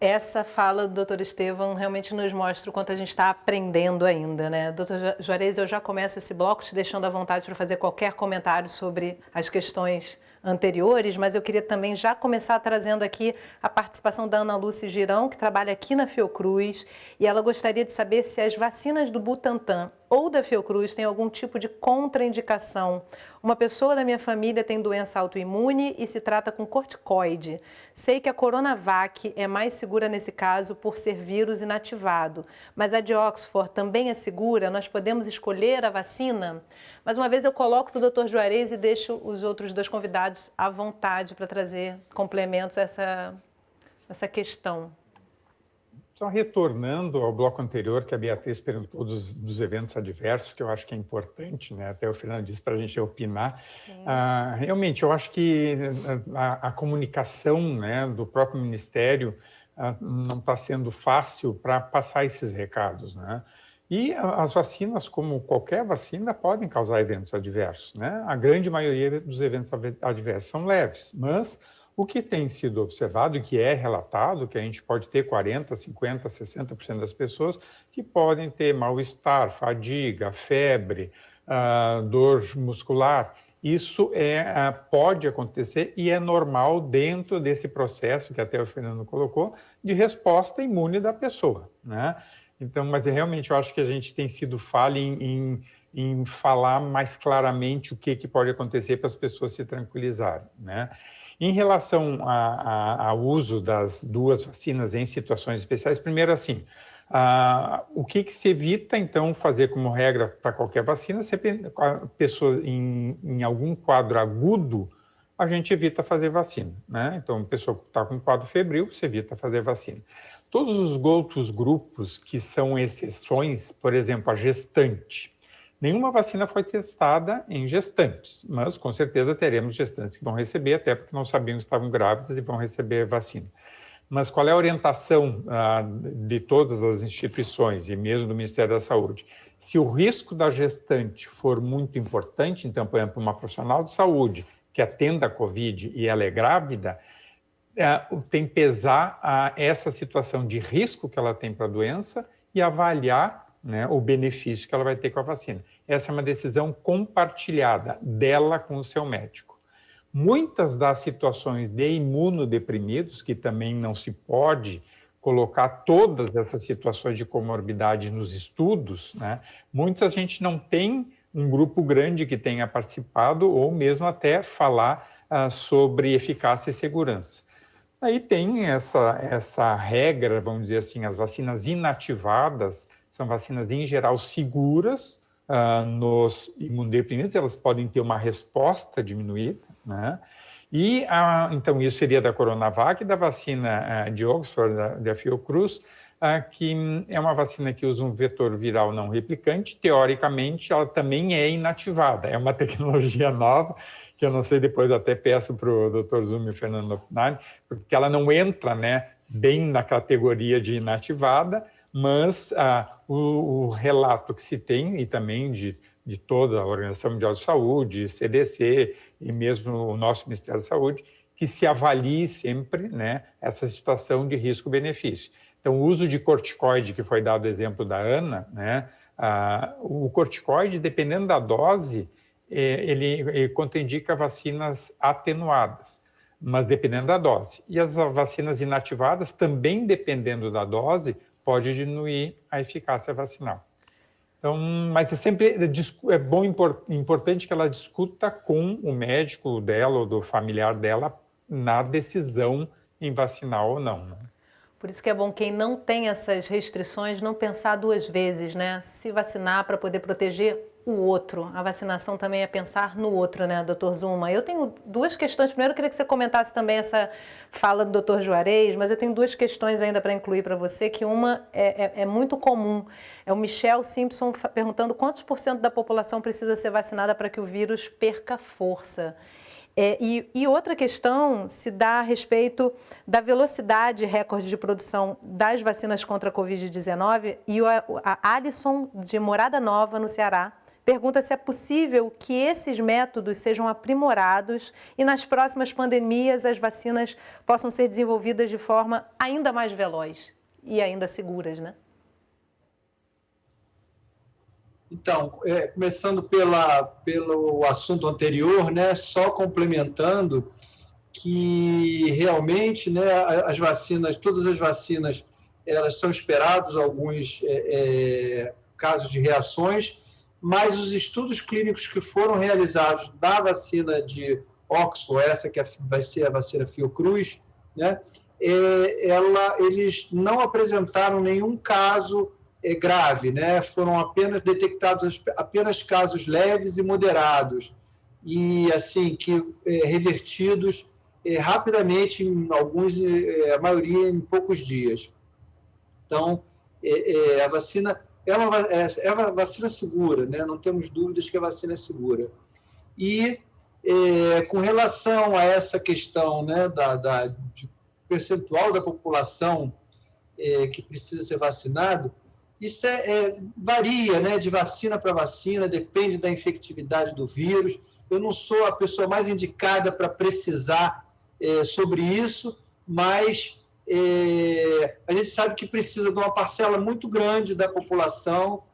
Speaker 1: Essa fala do Dr. Estevão realmente nos mostra o quanto a gente está aprendendo ainda, né? Dr. Juarez, eu já começo esse bloco te deixando à vontade para fazer qualquer comentário sobre as questões anteriores, mas eu queria também já começar trazendo aqui a participação da Ana Lúcia Girão, que trabalha aqui na Fiocruz, e ela gostaria de saber se as vacinas do Butantan ou da Fiocruz têm algum tipo de contraindicação. Uma pessoa da minha família tem doença autoimune e se trata com corticoide. Sei que a Coronavac é mais segura nesse caso por ser vírus inativado, mas a de Oxford também é segura? Nós podemos escolher a vacina? Mais uma vez eu coloco para o Dr. Juarez e deixo os outros dois convidados à vontade para trazer complementos a essa questão.
Speaker 7: Só retornando ao bloco anterior, que a Beatriz perguntou dos eventos adversos, que eu acho que é importante, né? Até o Fernando disse para a gente opinar. Realmente, eu acho que a comunicação, né, do próprio Ministério não está sendo fácil para passar esses recados, né? E as vacinas, como qualquer vacina, podem causar eventos adversos, né? A grande maioria dos eventos adversos são leves, mas o que tem sido observado e que é relatado, que a gente pode ter 40%, 50%, 60% das pessoas que podem ter mal-estar, fadiga, febre, dor muscular. Isso pode acontecer e é normal dentro desse processo, que até o Fernando colocou, de resposta imune da pessoa, né? Então, mas realmente eu acho que a gente tem sido falho em falar mais claramente o que pode acontecer para as pessoas se tranquilizarem, né? Em relação ao uso das duas vacinas em situações especiais, primeiro assim, o que se evita, então, fazer como regra para qualquer vacina, se a pessoa em algum quadro agudo, a gente evita fazer vacina, né? Então, a pessoa que está com quadro febril, se evita fazer vacina. Todos os outros grupos que são exceções, por exemplo, a gestante, nenhuma vacina foi testada em gestantes, mas com certeza teremos gestantes que vão receber, até porque não sabiam que estavam grávidas e vão receber vacina. Mas qual é a orientação de todas as instituições e mesmo do Ministério da Saúde? Se o risco da gestante for muito importante, então, por exemplo, uma profissional de saúde que atenda a Covid e ela é grávida, tem que pesar essa situação de risco que ela tem para a doença e avaliar, né, o benefício que ela vai ter com a vacina. Essa é uma decisão compartilhada dela com o seu médico. Muitas das situações de imunodeprimidos, que também não se pode colocar todas essas situações de comorbidade nos estudos, né, muitas a gente não tem um grupo grande que tenha participado ou mesmo até falar sobre eficácia e segurança. Aí tem essa regra, vamos dizer assim, as vacinas inativadas são vacinas, em geral, seguras nos imunodeprimidos, elas podem ter uma resposta diminuída, né? E, então, isso seria da Coronavac, da vacina de Oxford, da Fiocruz, que é uma vacina que usa um vetor viral não replicante. Teoricamente, ela também é inativada, é uma tecnologia nova, que eu não sei, depois até peço para o Dr. Zuma e o Fernando opinarem, porque ela não entra, né, bem na categoria de inativada, mas o relato que se tem, e também de toda a Organização Mundial de Saúde, CDC e mesmo o nosso Ministério da Saúde, que se avalie sempre, né, essa situação de risco-benefício. Então, o uso de corticoide, que foi dado o exemplo da Ana, né, o corticoide, dependendo da dose, ele contraindica vacinas atenuadas, mas dependendo da dose. E as vacinas inativadas, também dependendo da dose, pode diminuir a eficácia vacinal. Então, mas é bom, importante que ela discuta com o médico dela ou do familiar dela na decisão em vacinar ou não, né?
Speaker 1: Por isso que é bom quem não tem essas restrições não pensar duas vezes, né? Se vacinar para poder proteger o outro. A vacinação também é pensar no outro, né, doutor Zuma? Eu tenho duas questões. Primeiro, eu queria que você comentasse também essa fala do doutor Juarez, mas eu tenho duas questões ainda para incluir para você, que uma é muito comum. É o Michel Simpson perguntando quantos % da população precisa ser vacinada para que o vírus perca força. E outra questão se dá a respeito da velocidade recorde de produção das vacinas contra a Covid-19, e a Alisson, de Morada Nova, no Ceará, pergunta se é possível que esses métodos sejam aprimorados e nas próximas pandemias as vacinas possam ser desenvolvidas de forma ainda mais veloz e ainda seguras, né?
Speaker 6: Então, começando pelo assunto anterior, né, só complementando que realmente, né, as vacinas, todas as vacinas, elas são esperados alguns casos de reações, mas os estudos clínicos que foram realizados da vacina de Oxford, essa que vai ser a vacina Fiocruz, né, eles não apresentaram nenhum caso grave, né? Foram apenas detectados apenas casos leves e moderados e assim que revertidos rapidamente, em alguns, a maioria em poucos dias. Então, a vacina é uma vacina segura, né? Não temos dúvidas que a vacina é segura. E com relação a essa questão, né, de percentual da população que precisa ser vacinado, isso varia, né, de vacina para vacina, depende da infectividade do vírus. Eu não sou a pessoa mais indicada para precisar sobre isso, mas a gente sabe que precisa de uma parcela muito grande da população,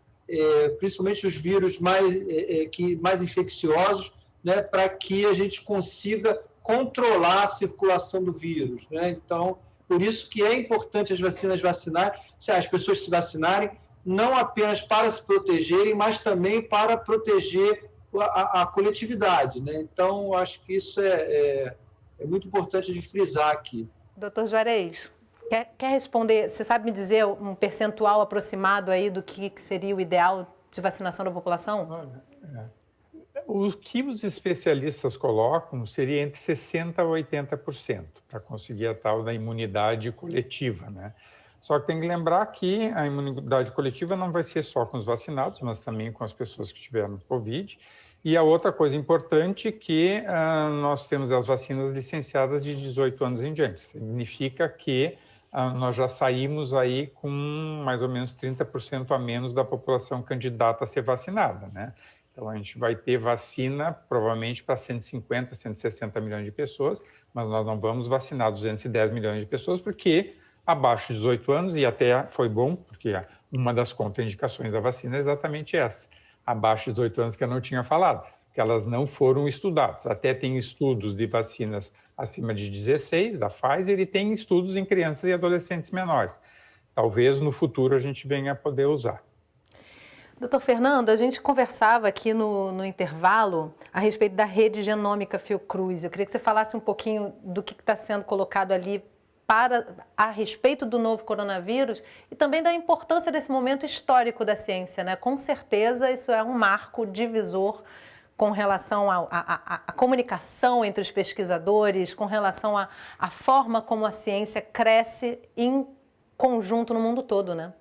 Speaker 6: principalmente os vírus mais infecciosos, né, para que a gente consiga controlar a circulação do vírus, né? Então, por isso que é importante as pessoas se vacinarem, não apenas para se protegerem, mas também para proteger a coletividade, né? Então, acho que isso é muito importante de frisar aqui.
Speaker 1: Doutor Juarez, quer responder? Você sabe me dizer um percentual aproximado aí do que seria o ideal de vacinação da população?
Speaker 7: Olha, o que os especialistas colocam seria entre 60% a 80% para conseguir a tal da imunidade coletiva, né? Só que tem que lembrar que a imunidade coletiva não vai ser só com os vacinados, mas também com as pessoas que tiveram Covid. E a outra coisa importante é que nós temos as vacinas licenciadas de 18 anos em diante. Significa que nós já saímos aí com mais ou menos 30% a menos da população candidata a ser vacinada, né? Então, a gente vai ter vacina provavelmente para 150, 160 milhões de pessoas, mas nós não vamos vacinar 210 milhões de pessoas, porque abaixo de 18 anos, e até foi bom, porque uma das contraindicações da vacina é exatamente essa, abaixo de 18 anos que eu não tinha falado, que elas não foram estudadas. Até tem estudos de vacinas acima de 16, da Pfizer, e tem estudos em crianças e adolescentes menores. Talvez no futuro a gente venha a poder usar.
Speaker 1: Doutor Fernando, a gente conversava aqui no intervalo a respeito da rede genômica Fiocruz. Eu queria que você falasse um pouquinho do que está sendo colocado ali a respeito do novo coronavírus e também da importância desse momento histórico da ciência, né? Com certeza isso é um marco divisor com relação à comunicação entre os pesquisadores, com relação à forma como a ciência cresce em conjunto no mundo todo, né?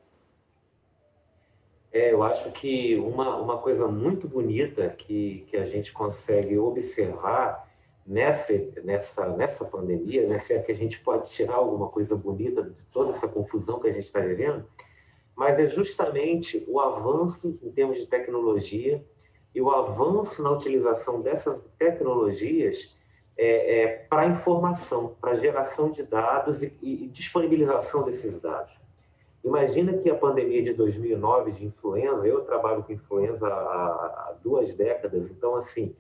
Speaker 8: Eu acho que uma coisa muito bonita que a gente consegue observar nessa pandemia, né, se é que a gente pode tirar alguma coisa bonita de toda essa confusão que a gente está vivendo, mas é justamente o avanço em termos de tecnologia e o avanço na utilização dessas tecnologias para informação, para geração de dados e disponibilização desses dados. Imagina que a pandemia de 2009 de influenza, eu trabalho com influenza há 2 décadas, então, assim,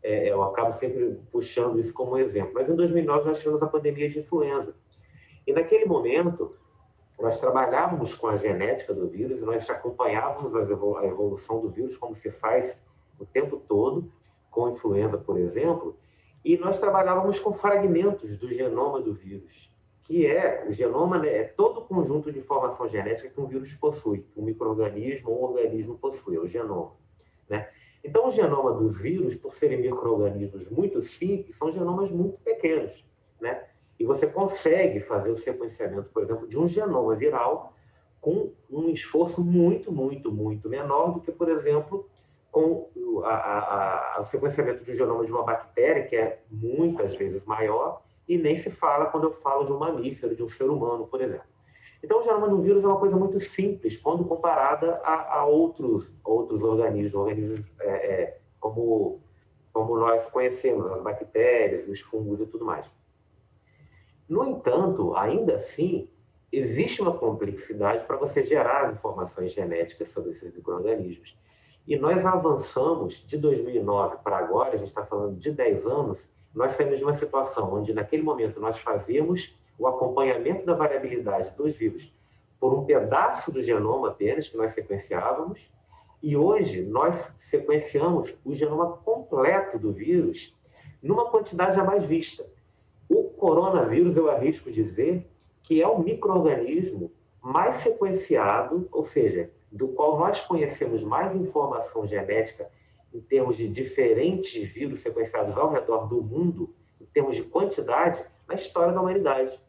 Speaker 8: eu acabo sempre puxando isso como exemplo. Mas em 2009 nós tivemos a pandemia de influenza. E naquele momento, nós trabalhávamos com a genética do vírus e nós acompanhávamos a evolução do vírus, como se faz o tempo todo, com influenza, por exemplo, e nós trabalhávamos com fragmentos do genoma do vírus, que o genoma, né, é todo o conjunto de informação genética que um vírus possui, que um micro-organismo ou um organismo possui, é o genoma, né? Então, o genoma dos vírus, por serem micro-organismos muito simples, são genomas muito pequenos, né? E você consegue fazer o sequenciamento, por exemplo, de um genoma viral com um esforço muito, muito, muito menor do que, por exemplo, com o sequenciamento de um genoma de uma bactéria, que é muitas vezes maior, e nem se fala quando eu falo de um mamífero, de um ser humano, por exemplo. Então, o genoma de um vírus é uma coisa muito simples quando comparada a outros organismos como nós conhecemos, as bactérias, os fungos e tudo mais. No entanto, ainda assim, existe uma complexidade para você gerar as informações genéticas sobre esses micro-organismos. E nós avançamos de 2009 para agora, a gente está falando de 10 anos, nós saímos de uma situação onde, naquele momento, nós fazíamos o acompanhamento da variabilidade dos vírus por um pedaço do genoma apenas, que nós sequenciávamos, e hoje nós sequenciamos o genoma completo do vírus numa quantidade jamais vista. O coronavírus, eu arrisco dizer, que é o micro-organismo mais sequenciado, ou seja, do qual nós conhecemos mais informação genética em termos de diferentes vírus sequenciados ao redor do mundo, em termos de quantidade, na história da humanidade.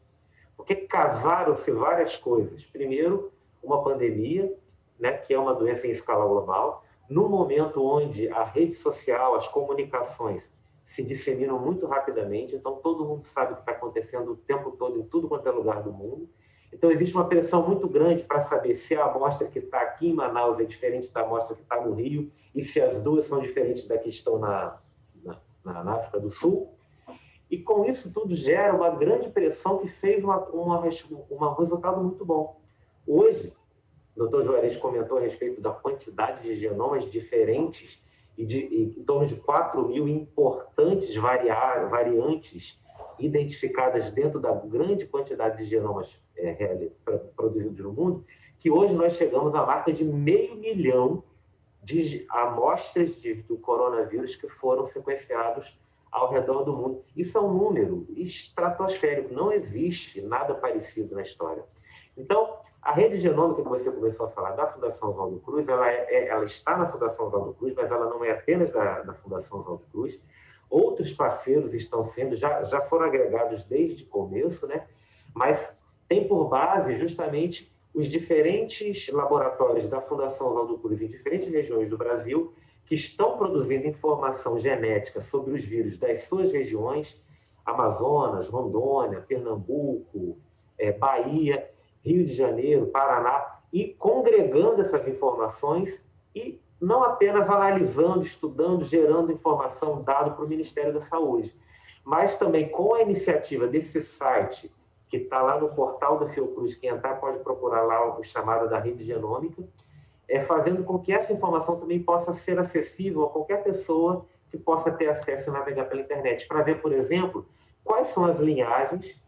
Speaker 8: Porque casaram-se várias coisas. Primeiro, uma pandemia, né, que é uma doença em escala global, no momento onde a rede social, as comunicações se disseminam muito rapidamente, então todo mundo sabe o que está acontecendo o tempo todo, em tudo quanto é lugar do mundo. Então existe uma pressão muito grande para saber se a amostra que está aqui em Manaus é diferente da amostra que está no Rio, e se as duas são diferentes da que estão na África do Sul. E com isso tudo gera uma grande pressão que fez um resultado muito bom. Hoje, o Dr. Juarez comentou a respeito da quantidade de genomas diferentes e em torno de 4.000 importantes variantes identificadas dentro da grande quantidade de genomas produzidos no mundo, que hoje nós chegamos à marca de 500 mil de amostras do coronavírus que foram sequenciados ao redor do mundo. Isso é um número estratosférico, não existe nada parecido na história. Então, a rede genômica que você começou a falar da Fundação Oswaldo Cruz, ela está na Fundação Oswaldo Cruz, mas ela não é apenas da Fundação Oswaldo Cruz. Outros parceiros estão sendo, já foram agregados desde o começo, né? Mas tem por base justamente os diferentes laboratórios da Fundação Oswaldo Cruz em diferentes regiões do Brasil que estão produzindo informação genética sobre os vírus das suas regiões, Amazonas, Rondônia, Pernambuco, Bahia, Rio de Janeiro, Paraná, e congregando essas informações e não apenas analisando, estudando, gerando informação dado para o Ministério da Saúde, mas também com a iniciativa desse site, que está lá no portal da Fiocruz, quem entrar pode procurar lá o chamado da Rede Genômica, fazendo com que essa informação também possa ser acessível a qualquer pessoa que possa ter acesso e navegar pela internet, para ver, por exemplo, quais são as linhagens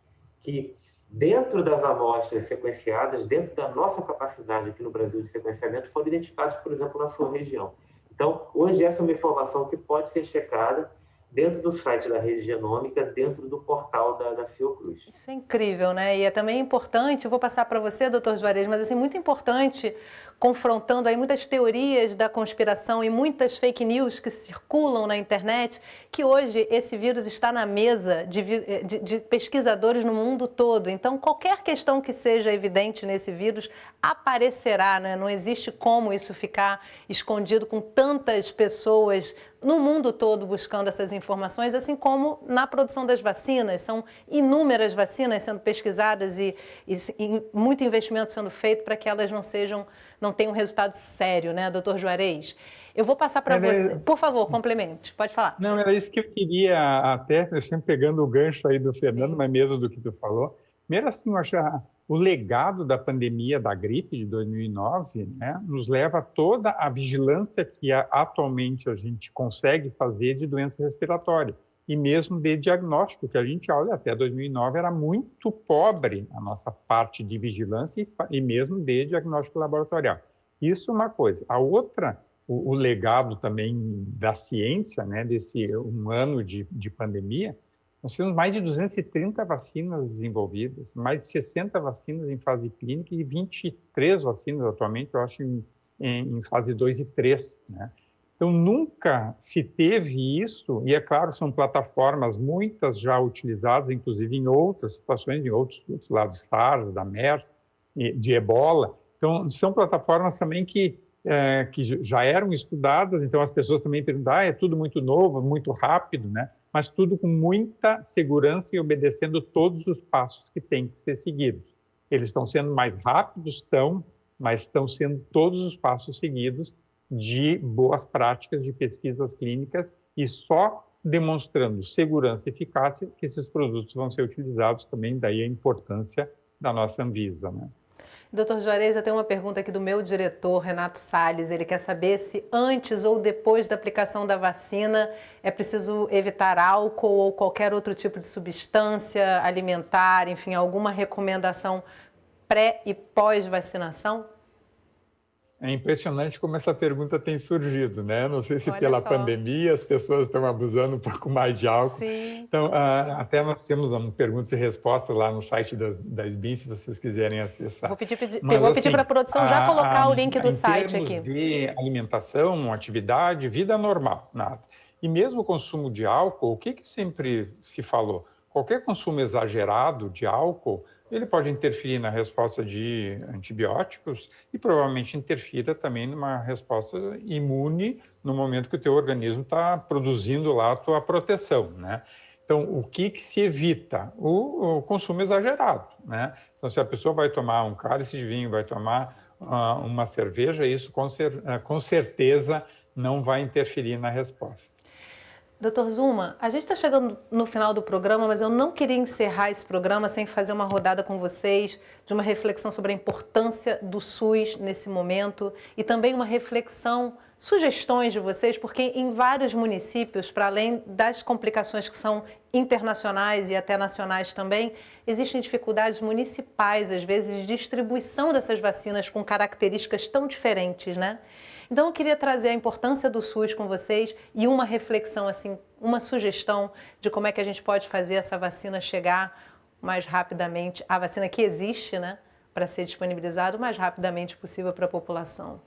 Speaker 8: que, dentro das amostras sequenciadas, dentro da nossa capacidade aqui no Brasil de sequenciamento, foram identificados, por exemplo, na sua região. Então, hoje essa é uma informação que pode ser checada dentro do site da Rede Genômica, dentro do portal da Fiocruz.
Speaker 1: Isso é incrível, né? E é também importante, eu vou passar para você, doutor Juarez, mas assim, muito importante, confrontando aí muitas teorias da conspiração e muitas fake news que circulam na internet, que hoje esse vírus está na mesa de pesquisadores no mundo todo. Então, qualquer questão que seja evidente nesse vírus aparecerá, né? Não existe como isso ficar escondido com tantas pessoas no mundo todo buscando essas informações, assim como na produção das vacinas. São inúmeras vacinas sendo pesquisadas e muito investimento sendo feito para que elas não tenham um resultado sério, né, doutor Juarez? Eu vou passar para você. Por favor, complemente, pode falar.
Speaker 7: Não, era isso que eu queria até, eu sempre pegando o gancho aí do Fernando, mas mesmo do que tu falou. Primeiro, assim, eu acho o legado da pandemia da gripe de 2009, né, nos leva a toda a vigilância que atualmente a gente consegue fazer de doença respiratória e mesmo de diagnóstico, que a gente olha até 2009 era muito pobre a nossa parte de vigilância e mesmo de diagnóstico laboratorial. Isso é uma coisa. A outra, o legado também da ciência, né, desse um ano de pandemia, nós temos mais de 230 vacinas desenvolvidas, mais de 60 vacinas em fase clínica e 23 vacinas atualmente, eu acho, em fase 2 e 3. Né? Então, nunca se teve isso, e é claro, são plataformas, muitas já utilizadas, inclusive em outras situações, em outros lados, SARS, da MERS, de Ebola. Então, são plataformas também que já eram estudadas, então as pessoas também perguntam, é tudo muito novo, muito rápido, né? Mas tudo com muita segurança e obedecendo todos os passos que têm que ser seguidos. Eles estão sendo mais rápidos, mas estão sendo todos os passos seguidos de boas práticas de pesquisas clínicas e só demonstrando segurança e eficácia que esses produtos vão ser utilizados também, daí a importância da nossa Anvisa, né?
Speaker 1: Doutor Juarez, eu tenho uma pergunta aqui do meu diretor, Renato Salles. Ele quer saber se antes ou depois da aplicação da vacina é preciso evitar álcool ou qualquer outro tipo de substância alimentar, enfim, alguma recomendação pré e pós-vacinação?
Speaker 7: É impressionante como essa pergunta tem surgido, né? Não sei se
Speaker 1: Olha
Speaker 7: pela
Speaker 1: só.
Speaker 7: pandemia as pessoas estão abusando um pouco mais de álcool.
Speaker 1: Sim.
Speaker 7: Então, até nós temos perguntas e respostas lá no site da SBIM, se vocês quiserem acessar.
Speaker 1: Vou pedir
Speaker 7: Mas,
Speaker 1: para a produção já colocar o link do site
Speaker 7: aqui. Em termos de alimentação, atividade, vida normal, nada. E mesmo o consumo de álcool, o que sempre se falou? Qualquer consumo exagerado de álcool, ele pode interferir na resposta de antibióticos e provavelmente interfira também numa resposta imune no momento que o teu organismo está produzindo lá a tua proteção, né? Então, o que se evita? O consumo exagerado, né? Então, se a pessoa vai tomar um cálice de vinho, vai tomar uma cerveja, isso com certeza não vai interferir na resposta.
Speaker 1: Doutor Zuma, a gente está chegando no final do programa, mas eu não queria encerrar esse programa sem fazer uma rodada com vocês de uma reflexão sobre a importância do SUS nesse momento e também uma reflexão, sugestões de vocês, porque em vários municípios, para além das complicações que são internacionais e até nacionais também, existem dificuldades municipais, às vezes, de distribuição dessas vacinas com características tão diferentes, né? Então, eu queria trazer a importância do SUS com vocês e uma reflexão, assim, uma sugestão de como é que a gente pode fazer essa vacina chegar mais rapidamente, a vacina que existe, né, para ser disponibilizada o mais rapidamente possível para a população.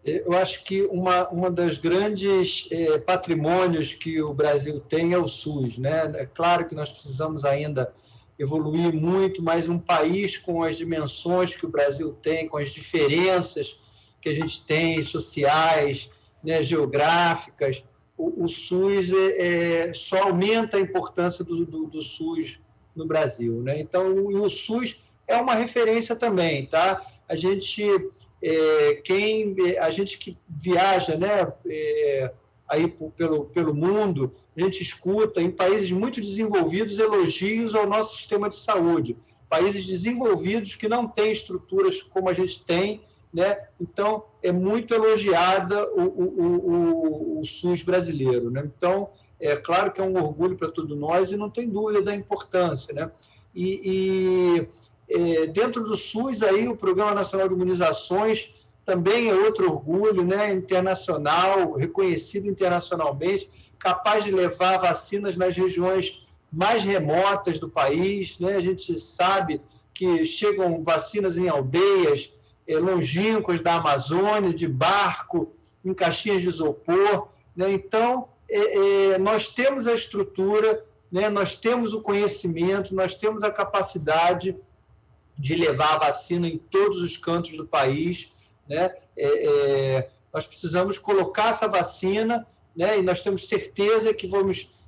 Speaker 6: Eu acho que uma das grandes patrimônios que o Brasil tem é o SUS, né? É claro que nós precisamos ainda evoluir muito, mas um país com as dimensões que o Brasil tem, com as diferenças que a gente tem, sociais, né, geográficas, o SUS só aumenta a importância do SUS no Brasil, né? Então, o SUS é uma referência também, tá? A gente que viaja, né, aí pelo mundo, a gente escuta em países muito desenvolvidos elogios ao nosso sistema de saúde. Países desenvolvidos que não têm estruturas como a gente tem, né? Então, é muito elogiada o SUS brasileiro, né? Então, é claro que é um orgulho para todos nós e não tem dúvida da importância, né? Dentro do SUS, aí, o Programa Nacional de Imunizações também é outro orgulho, né? Internacional, reconhecido internacionalmente, capaz de levar vacinas nas regiões mais remotas do país, né? A gente sabe que chegam vacinas em aldeias longínquas da Amazônia, de barco, em caixinhas de isopor, né? Então, nós temos a estrutura, né? Nós temos o conhecimento, nós temos a capacidade de levar a vacina em todos os cantos do país, né? Nós precisamos colocar essa vacina, né? E nós temos certeza que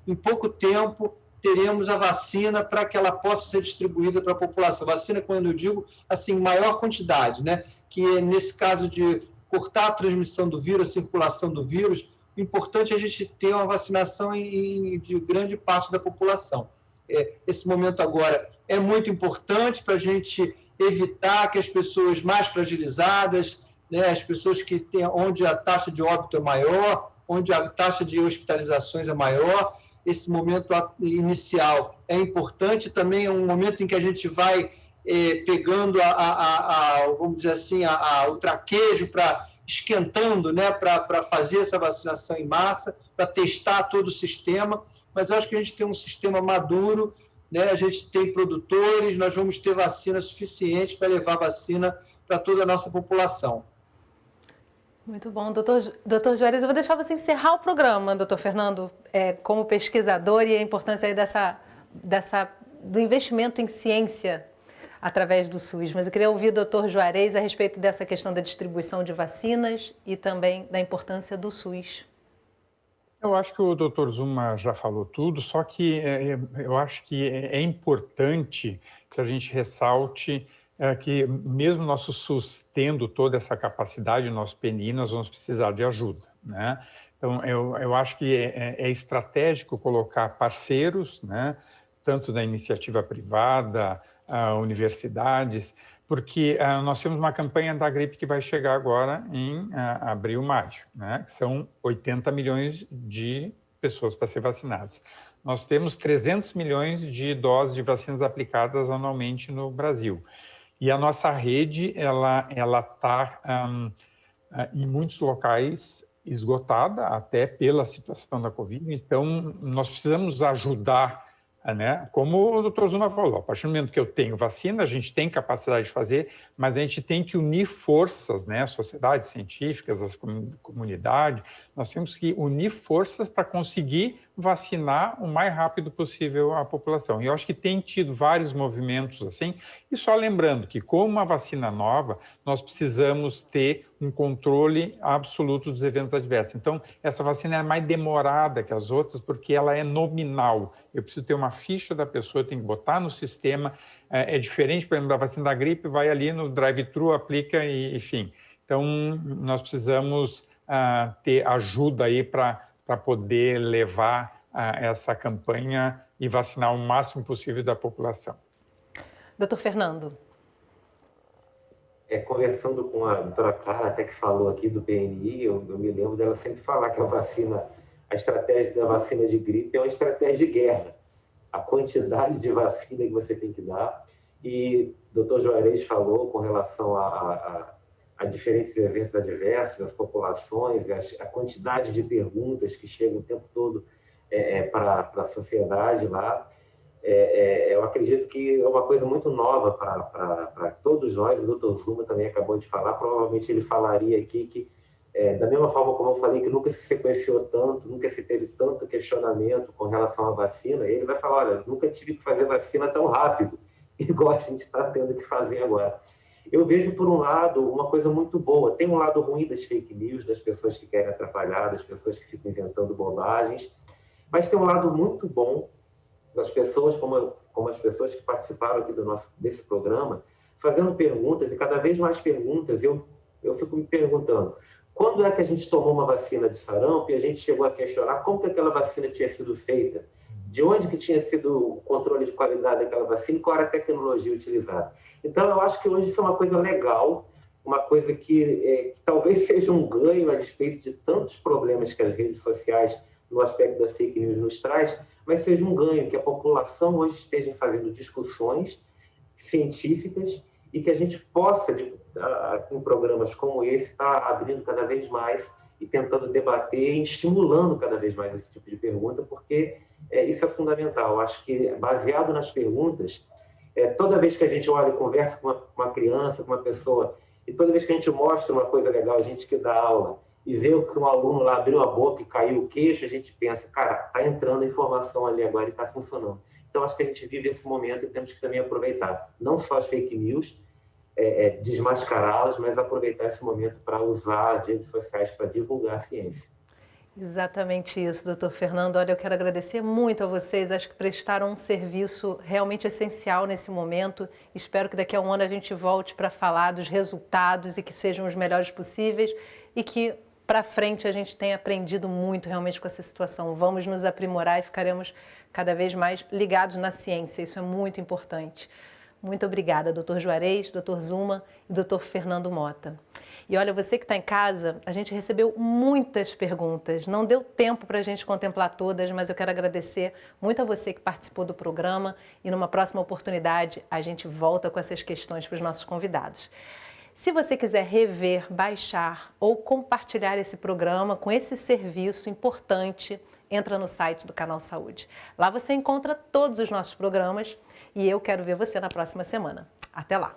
Speaker 6: em pouco tempo, teremos a vacina para que ela possa ser distribuída para a população. Vacina, quando eu digo, assim, maior quantidade, né? Que nesse caso de cortar a transmissão do vírus, a circulação do vírus, o importante é a gente ter uma vacinação de grande parte da população. Esse momento agora é muito importante para a gente evitar que as pessoas mais fragilizadas, né, as pessoas onde a taxa de óbito é maior, onde a taxa de hospitalizações é maior, esse momento inicial é importante, também é um momento em que a gente vai pegando vamos dizer assim, o traquejo para esquentando, né, para fazer essa vacinação em massa, para testar todo o sistema, mas eu acho que a gente tem um sistema maduro, né, a gente tem produtores, nós vamos ter vacina suficiente para levar vacina para toda a nossa população.
Speaker 1: Muito bom. Doutor Juarez, eu vou deixar você encerrar o programa, doutor Fernando, como pesquisador e a importância aí do investimento em ciência através do SUS. Mas eu queria ouvir o doutor Juarez a respeito dessa questão da distribuição de vacinas e também da importância do SUS.
Speaker 7: Eu acho que o doutor Zuma já falou tudo, só que eu acho que é importante que a gente ressalte que mesmo nosso SUS tendo toda essa capacidade, nosso PNI, nós vamos precisar de ajuda, né? Então, eu acho que é estratégico colocar parceiros, né, tanto da iniciativa privada, universidades, porque nós temos uma campanha da gripe que vai chegar agora em abril, maio, né? Que são 80 milhões de pessoas para ser vacinadas. Nós temos 300 milhões de doses de vacinas aplicadas anualmente no Brasil. E a nossa rede, ela está em muitos locais esgotada, até pela situação da Covid. Então, nós precisamos ajudar, né? Como o doutor Zuma falou, a partir do momento que eu tenho vacina, a gente tem capacidade de fazer, mas a gente tem que unir forças, né? Sociedades científicas, as comunidades, nós temos que unir forças para conseguir vacinar o mais rápido possível a população. E eu acho que tem tido vários movimentos assim, e só lembrando que, como uma vacina nova, nós precisamos ter um controle absoluto dos eventos adversos. Então, essa vacina é mais demorada que as outras, porque ela é nominal. Eu preciso ter uma ficha da pessoa, eu tenho que botar no sistema. É diferente, por exemplo, da vacina da gripe, vai ali no drive-thru, aplica e, enfim. Então, nós precisamos ter ajuda aí para poder levar essa campanha e vacinar o máximo possível da população.
Speaker 1: Doutor Fernando.
Speaker 8: Conversando com a doutora Carla, até que falou aqui do PNI, eu me lembro dela sempre falar que a estratégia da vacina de gripe é uma estratégia de guerra. A quantidade de vacina que você tem que dar. E o doutor Juarez falou com relação a diferentes eventos adversos, as populações, a quantidade de perguntas que chegam o tempo todo para a sociedade lá. Eu acredito que é uma coisa muito nova para todos nós. O doutor Zuma também acabou de falar, provavelmente ele falaria aqui que, da mesma forma como eu falei que nunca se sequenciou tanto, nunca se teve tanto questionamento com relação à vacina, ele vai falar, olha, nunca tive que fazer vacina tão rápido, igual a gente está tendo que fazer agora. Eu vejo, por um lado, uma coisa muito boa. Tem um lado ruim das fake news, das pessoas que querem atrapalhar, das pessoas que ficam inventando bobagens, mas tem um lado muito bom das pessoas, como as pessoas que participaram aqui desse programa, fazendo perguntas, e cada vez mais perguntas. Eu fico me perguntando, quando é que a gente tomou uma vacina de sarampo e a gente chegou a questionar como que aquela vacina tinha sido feita? De onde que tinha sido o controle de qualidade daquela vacina e qual era a tecnologia utilizada? Então, eu acho que hoje isso é uma coisa legal, uma coisa que talvez seja um ganho a despeito de tantos problemas que as redes sociais, no aspecto da fake news, nos traz, mas seja um ganho, que a população hoje esteja fazendo discussões científicas e que a gente possa, em programas como esse, estar abrindo cada vez mais e tentando debater e estimulando cada vez mais esse tipo de pergunta, porque isso é fundamental. Eu acho que, baseado nas perguntas, toda vez que a gente olha e conversa com uma criança, com uma pessoa, e toda vez que a gente mostra uma coisa legal, a gente que dá aula, e vê que um aluno lá abriu a boca e caiu o queixo, a gente pensa, cara, está entrando a informação ali agora e está funcionando. Então, acho que a gente vive esse momento e temos que também aproveitar, não só as fake news, desmascará-las, mas aproveitar esse momento para usar as redes sociais para divulgar a ciência.
Speaker 1: Exatamente isso, doutor Fernando. Olha, eu quero agradecer muito a vocês, acho que prestaram um serviço realmente essencial nesse momento. Espero que daqui a um ano a gente volte para falar dos resultados e que sejam os melhores possíveis e que para frente a gente tenha aprendido muito realmente com essa situação. Vamos nos aprimorar e ficaremos cada vez mais ligados na ciência, isso é muito importante. Muito obrigada, doutor Juarez, doutor Zuma e doutor Fernando Mota. E olha, você que está em casa, a gente recebeu muitas perguntas, não deu tempo para a gente contemplar todas, mas eu quero agradecer muito a você que participou do programa e numa próxima oportunidade a gente volta com essas questões para os nossos convidados. Se você quiser rever, baixar ou compartilhar esse programa com esse serviço importante, entra no site do Canal Saúde. Lá você encontra todos os nossos programas e eu quero ver você na próxima semana. Até lá!